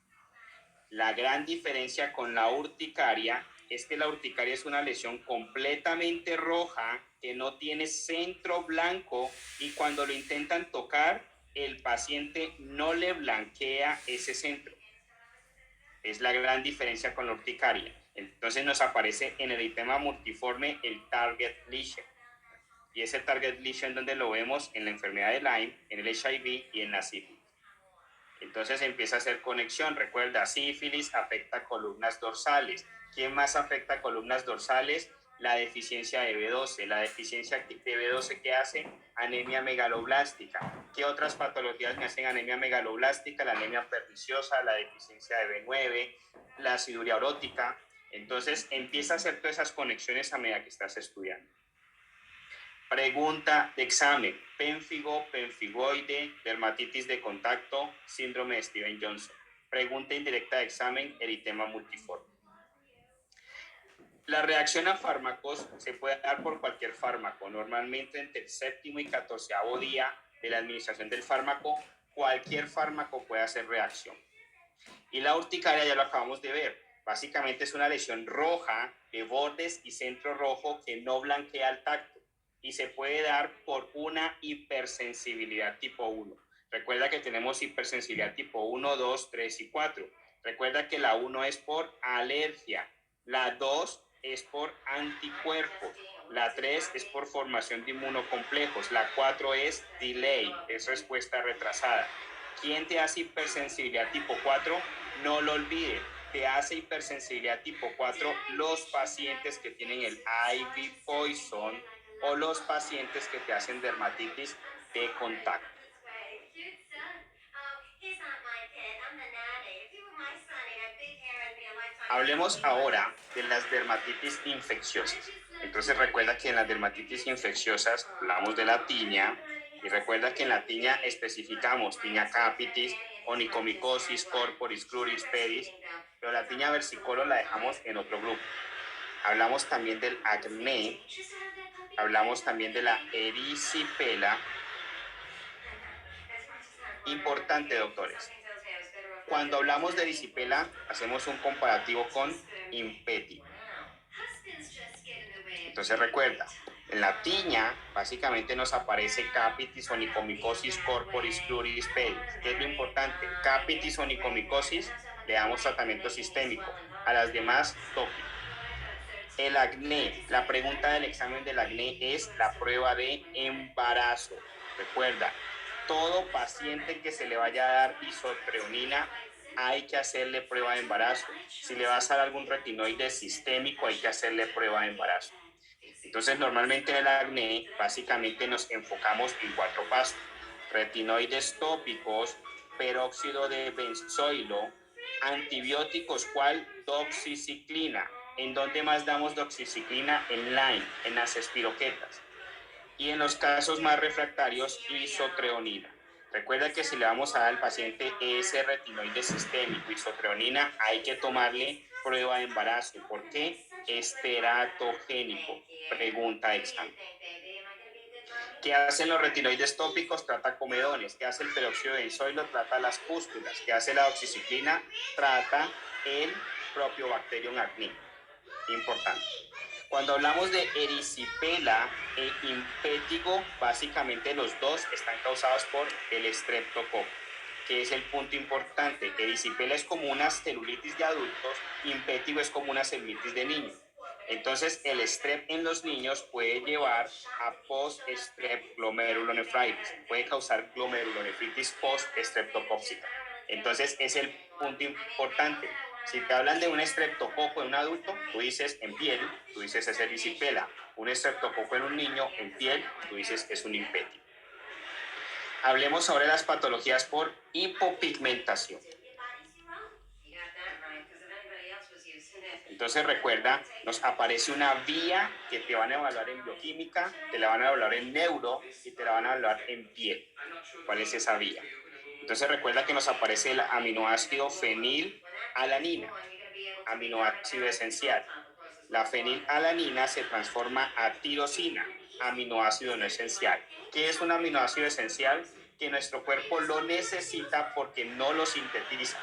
La gran diferencia con la urticaria es que la urticaria es una lesión completamente roja que no tiene centro blanco y cuando lo intentan tocar, el paciente no le blanquea ese centro. Es la gran diferencia con la urticaria. Entonces nos aparece en el eritema multiforme el target lesion. Y ese target lesion donde lo vemos en la enfermedad de Lyme, en el HIV y en la sífilis. Entonces empieza a hacer conexión. Recuerda, sífilis afecta columnas dorsales. ¿Quién más afecta columnas dorsales? La deficiencia de B12. La deficiencia de B12, ¿qué hace? Anemia megaloblástica. ¿Qué otras patologías me hacen anemia megaloblástica? La anemia perniciosa, la deficiencia de B9, la aciduria orótica. Entonces empieza a hacer todas esas conexiones a medida que estás estudiando. Pregunta de examen: pénfigo, penfigoide, dermatitis de contacto, síndrome de Steven-Johnson. Pregunta indirecta de examen: eritema multiforme. La reacción a fármacos se puede dar por cualquier fármaco. Normalmente entre el séptimo y 14º día de la administración del fármaco, cualquier fármaco puede hacer reacción. Y la urticaria ya lo acabamos de ver. Básicamente es una lesión roja de bordes y centro rojo que no blanquea al tacto y se puede dar por una hipersensibilidad tipo 1. Recuerda que tenemos hipersensibilidad tipo 1, 2, 3 y 4. Recuerda que la 1 es por alergia, la 2 es por anticuerpos, la 3 es por formación de inmunocomplejos, la 4 es delay, es respuesta retrasada. ¿Quién te hace hipersensibilidad tipo 4? No lo olviden, te hace hipersensibilidad tipo 4 los pacientes que tienen el IV poison o los pacientes que te hacen dermatitis de contacto. Hablemos ahora de las dermatitis infecciosas. Entonces recuerda que en las dermatitis infecciosas hablamos de la tiña y recuerda que en la tiña especificamos tiña capitis, onicomicosis, corporis, cruris, pedis, pero la tiña versicolor la dejamos en otro grupo. Hablamos también del acné, hablamos también de la erisipela. Importante, doctores. Cuando hablamos de erisipela, hacemos un comparativo con impétigo. Entonces recuerda, en la tiña básicamente nos aparece capitis, onicomicosis, corporis, cruris, pedis. ¿Qué es lo importante? Capitis, onicomicosis, le damos tratamiento sistémico. A las demás, tópico. El acné, la pregunta del examen del acné es la prueba de embarazo. Recuerda, todo paciente que se le vaya a dar isotretinoína hay que hacerle prueba de embarazo. Si le vas a dar algún retinoide sistémico, hay que hacerle prueba de embarazo. Entonces, normalmente en el acné, básicamente nos enfocamos en 4 pasos: retinoides tópicos, peróxido de benzoilo, antibióticos, ¿cuál? Doxiciclina. ¿En dónde más damos doxiciclina? En Lyme, en las espiroquetas. Y en los casos más refractarios, isotretinoína. Recuerda que si le vamos a dar al paciente ese retinoide sistémico, isotretinoína, hay que tomarle prueba de embarazo. ¿Por qué? Es teratogénico. Pregunta de examen. ¿Qué hacen los retinoides tópicos? Trata comedones. ¿Qué hace el peróxido de benzoilo? Trata las pústulas. ¿Qué hace la doxiciclina? Trata el propio Bacterium acne. Importante. Cuando hablamos de erisipela e impétigo, básicamente los dos están causados por el estreptococo, que es el punto importante. Erisipela es como una celulitis de adultos, impétigo es como una celulitis de niños. Entonces, el estrep en los niños puede llevar a post-strep glomerulonefritis, puede causar glomerulonefritis post-streptocóxica. Entonces, es el punto importante. Si te hablan de un estreptococo en un adulto, tú dices en piel, tú dices es erisipela. Un estreptococo en un niño en piel, tú dices es un impétigo. Hablemos sobre las patologías por hipopigmentación. Entonces recuerda, nos aparece una vía que te van a evaluar en bioquímica, te la van a evaluar en neuro y te la van a evaluar en piel. ¿Cuál es esa vía? Entonces recuerda que nos aparece el aminoácido fenilalanina, aminoácido esencial. La fenilalanina se transforma a tirosina, aminoácido no esencial. ¿Qué es un aminoácido esencial? Que nuestro cuerpo lo necesita porque no lo sintetiza.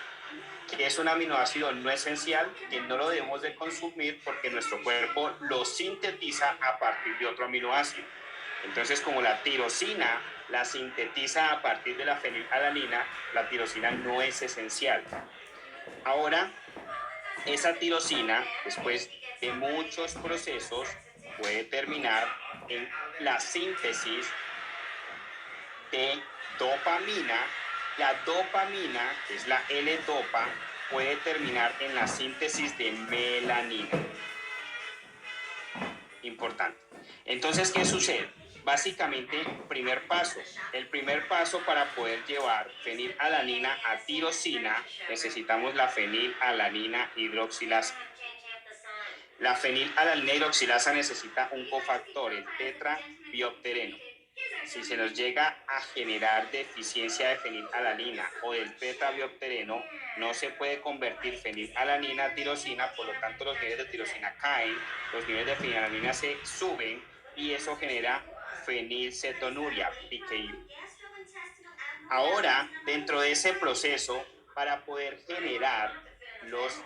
que es un aminoácido no esencial, que no lo debemos de consumir porque nuestro cuerpo lo sintetiza a partir de otro aminoácido. Entonces, como la tirosina la sintetiza a partir de la fenilalanina, la tirosina no es esencial. Ahora, esa tirosina, después de muchos procesos, puede terminar en la síntesis de dopamina. La dopamina, que es la L-dopa, puede terminar en la síntesis de melanina. Importante. Entonces, ¿qué sucede? Básicamente, el primer paso para poder llevar fenilalanina a tirosina, necesitamos la fenilalanina hidroxilasa. La fenilalanina hidroxilasa necesita un cofactor, el tetrabioptereno. Si se nos llega a generar deficiencia de fenilalanina o del tetrabioptereno, no se puede convertir fenilalanina a tirosina, por lo tanto los niveles de tirosina caen, los niveles de fenilalanina se suben y eso genera fenilcetonuria, PKU. Ahora, dentro de ese proceso, para poder generar los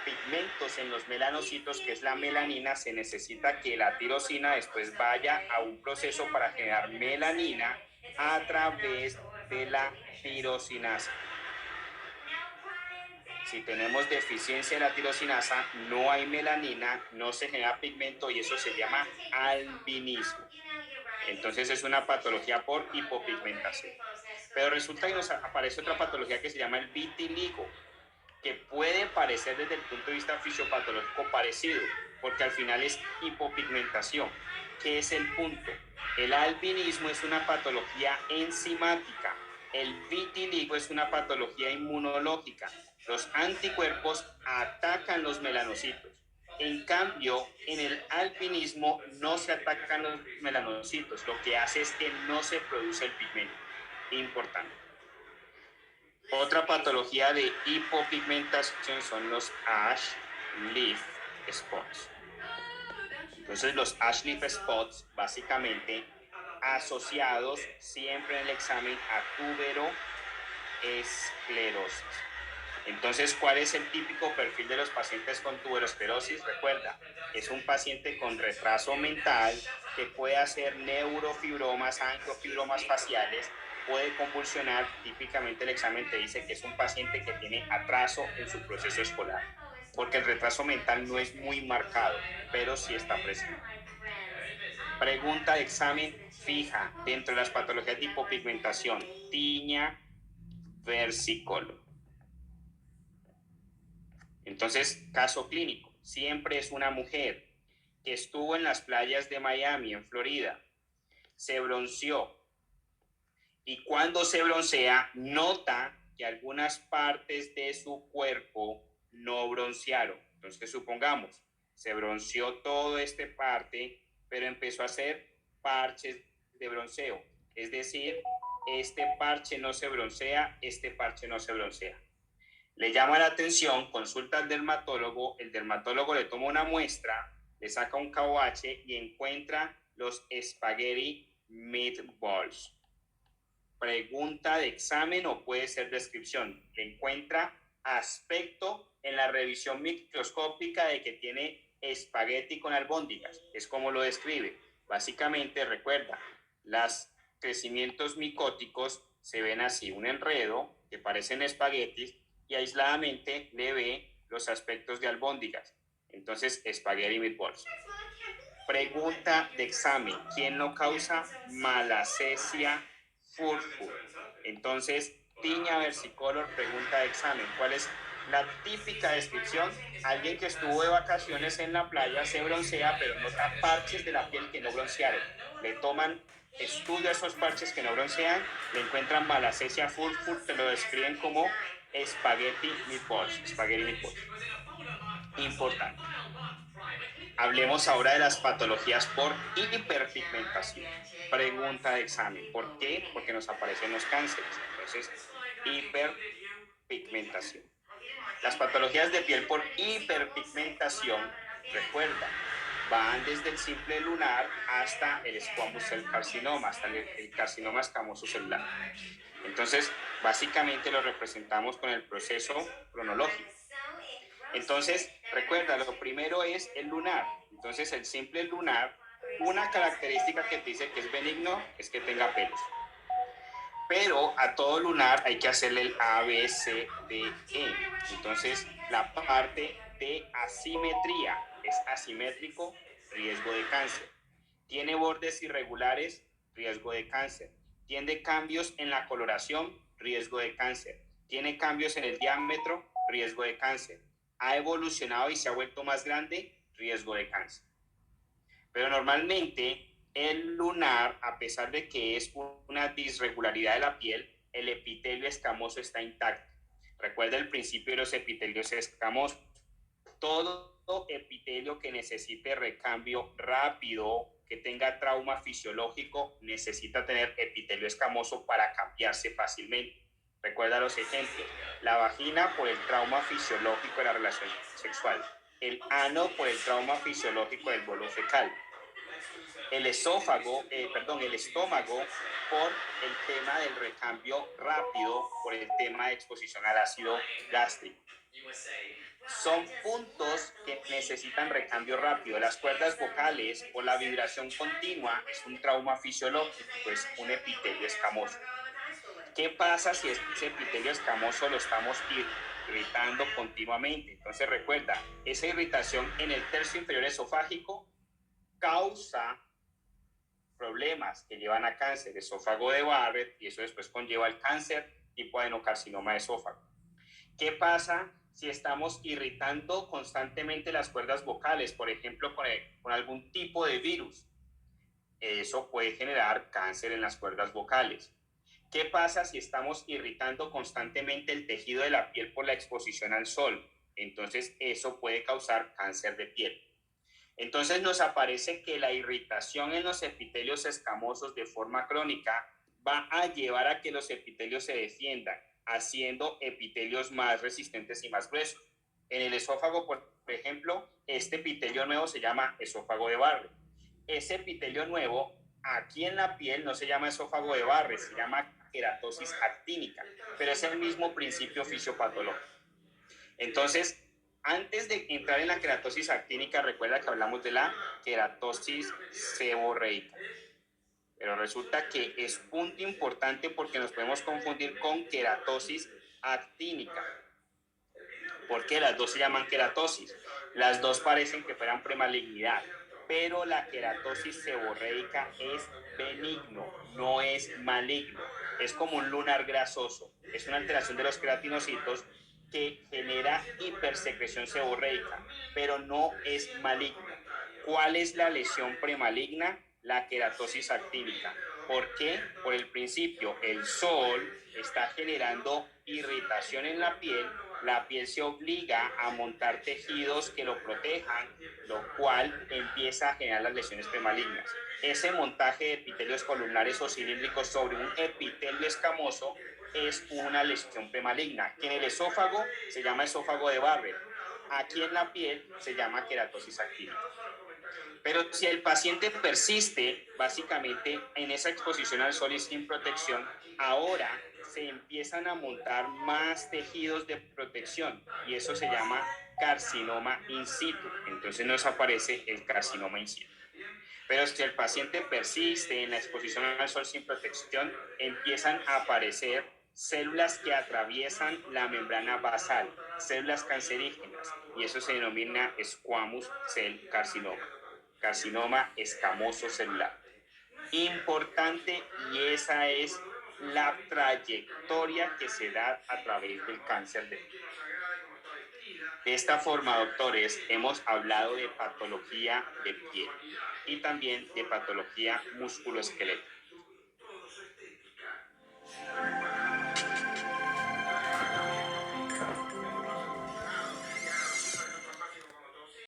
pigmentos en los melanocitos, que es la melanina, se necesita que la tirosina después vaya a un proceso para generar melanina a través de la tirosinasa. Si tenemos deficiencia de la tirosinasa, no hay melanina, no se genera pigmento y eso se llama albinismo. Entonces es una patología por hipopigmentación. Pero resulta que nos aparece otra patología que se llama el vitiligo, que puede parecer desde el punto de vista fisiopatológico parecido, porque al final es hipopigmentación. ¿Qué es el punto? El albinismo es una patología enzimática, el vitiligo es una patología inmunológica. Los anticuerpos atacan los melanocitos. En cambio, en el albinismo no se atacan los melanocitos, lo que hace es que no se produce el pigmento. Importante. Otra patología de hipopigmentación son los ash leaf spots. Entonces los ash leaf spots, básicamente asociados siempre en el examen a tuberoesclerosis. Entonces, ¿cuál es el típico perfil de los pacientes con tuberoesclerosis? Recuerda, es un paciente con retraso mental que puede hacer neurofibromas, angiofibromas faciales, puede convulsionar. Típicamente el examen te dice que es un paciente que tiene atraso en su proceso escolar, porque el retraso mental no es muy marcado, pero sí está presente. Pregunta de examen fija dentro de las patologías de hipopigmentación: tiña versicolor. Entonces, caso clínico, siempre es una mujer que estuvo en las playas de Miami, en Florida, se bronceó y cuando se broncea nota que algunas partes de su cuerpo no broncearon. Entonces, supongamos, se bronceó toda esta parte, pero empezó a hacer parches de bronceo. Es decir, este parche no se broncea, este parche no se broncea. Le llama la atención, consulta al dermatólogo, el dermatólogo le toma una muestra, le saca un KOH y encuentra los spaghetti meatballs. Pregunta de examen o puede ser descripción. Encuentra aspecto en la revisión microscópica de que tiene espagueti con albóndigas. Es como lo describe. Básicamente, recuerda, los crecimientos micóticos se ven así, un enredo que parecen espaguetis, y aisladamente le ve los aspectos de albóndigas. Entonces, spaghetti meatballs. Pregunta de examen: ¿quién no causa malacesia furfur? Entonces, tiña versicolor, pregunta de examen. ¿Cuál es la típica descripción? Alguien que estuvo de vacaciones en la playa, se broncea, pero nota parches de la piel que no broncearon. Le toman estudio a esos parches que no broncean, le encuentran malacesia furfur, te lo describen como spaghetti meatballs. Spaghetti meatballs. Importante. Hablemos ahora de las patologías por hiperpigmentación. Pregunta de examen: ¿por qué? Porque nos aparecen los cánceres. Entonces, hiperpigmentación. Las patologías de piel por hiperpigmentación, recuerda, van desde el simple lunar hasta el squamous cell carcinoma, hasta el carcinoma escamoso celular. Entonces, básicamente lo representamos con el proceso cronológico. Entonces, recuerda, lo primero es el lunar. Entonces, el simple lunar, una característica que te dice que es benigno es que tenga pelos. Pero a todo lunar hay que hacerle el A, B, C, D, E. Entonces, la parte de asimetría es asimétrico, riesgo de cáncer. Tiene bordes irregulares, riesgo de cáncer. Tiene cambios en la coloración, riesgo de cáncer. Tiene cambios en el diámetro, riesgo de cáncer. Ha evolucionado y se ha vuelto más grande, riesgo de cáncer. Pero normalmente el lunar, a pesar de que es una disregularidad de la piel, el epitelio escamoso está intacto. Recuerda el principio de los epitelios escamosos. Todo epitelio que necesite recambio rápido, que tenga trauma fisiológico, necesita tener epitelio escamoso para cambiarse fácilmente. Recuerda los ejemplos. La vagina por el trauma fisiológico de la relación sexual. El ano por el trauma fisiológico del bolo fecal. El estómago por el tema del recambio rápido, por el tema de exposición al ácido gástrico. Son puntos que necesitan recambio rápido. Las cuerdas vocales o la vibración continua es un trauma fisiológico, es un epitelio escamoso. ¿Qué pasa si ese epitelio escamoso lo estamos irritando continuamente? Entonces recuerda, esa irritación en el tercio inferior esofágico causa problemas que llevan a cáncer, esófago de Barrett, y eso después conlleva el cáncer tipo adenocarcinoma de esófago. ¿Qué pasa si estamos irritando constantemente las cuerdas vocales, por ejemplo, con algún tipo de virus? Eso puede generar cáncer en las cuerdas vocales. ¿Qué pasa si estamos irritando constantemente el tejido de la piel por la exposición al sol? Entonces, eso puede causar cáncer de piel. Entonces nos aparece que la irritación en los epitelios escamosos de forma crónica va a llevar a que los epitelios se defiendan, haciendo epitelios más resistentes y más gruesos. En el esófago, por ejemplo, este epitelio nuevo se llama esófago de Barrett. Ese epitelio nuevo aquí en la piel no se llama esófago de Barrett, se llama queratosis actínica, pero es el mismo principio fisiopatológico. Entonces, antes de entrar en la queratosis actínica, recuerda que hablamos de la queratosis seborreica. Pero resulta que es punto importante porque nos podemos confundir con queratosis actínica. ¿Por qué? Las dos se llaman queratosis. Las dos parecen que fueran premalignidad, pero la queratosis seborreica es benigno, no es maligno. Es como un lunar grasoso. Es una alteración de los queratinocitos que genera hipersecreción seborreica, pero no es maligno. ¿Cuál es la lesión premaligna? La queratosis actínica. ¿Por qué? Por el principio, el sol está generando irritación en la piel se obliga a montar tejidos que lo protejan, lo cual empieza a generar las lesiones premalignas. Ese montaje de epitelios columnares o cilíndricos sobre un epitelio escamoso es una lesión premaligna, que en el esófago se llama esófago de Barrett, aquí en la piel se llama queratosis actínica. Pero si el paciente persiste básicamente en esa exposición al sol y sin protección, ahora se empiezan a montar más tejidos de protección y eso se llama carcinoma in situ. Entonces nos aparece el carcinoma in situ. Pero si el paciente persiste en la exposición al sol sin protección, empiezan a aparecer células que atraviesan la membrana basal, células cancerígenas, y eso se denomina squamous cell carcinoma, carcinoma escamoso celular. Importante, y esa es la trayectoria que se da a través del cáncer de piel. De esta forma, doctores, hemos hablado de patología de piel y también de patología musculoesquelética.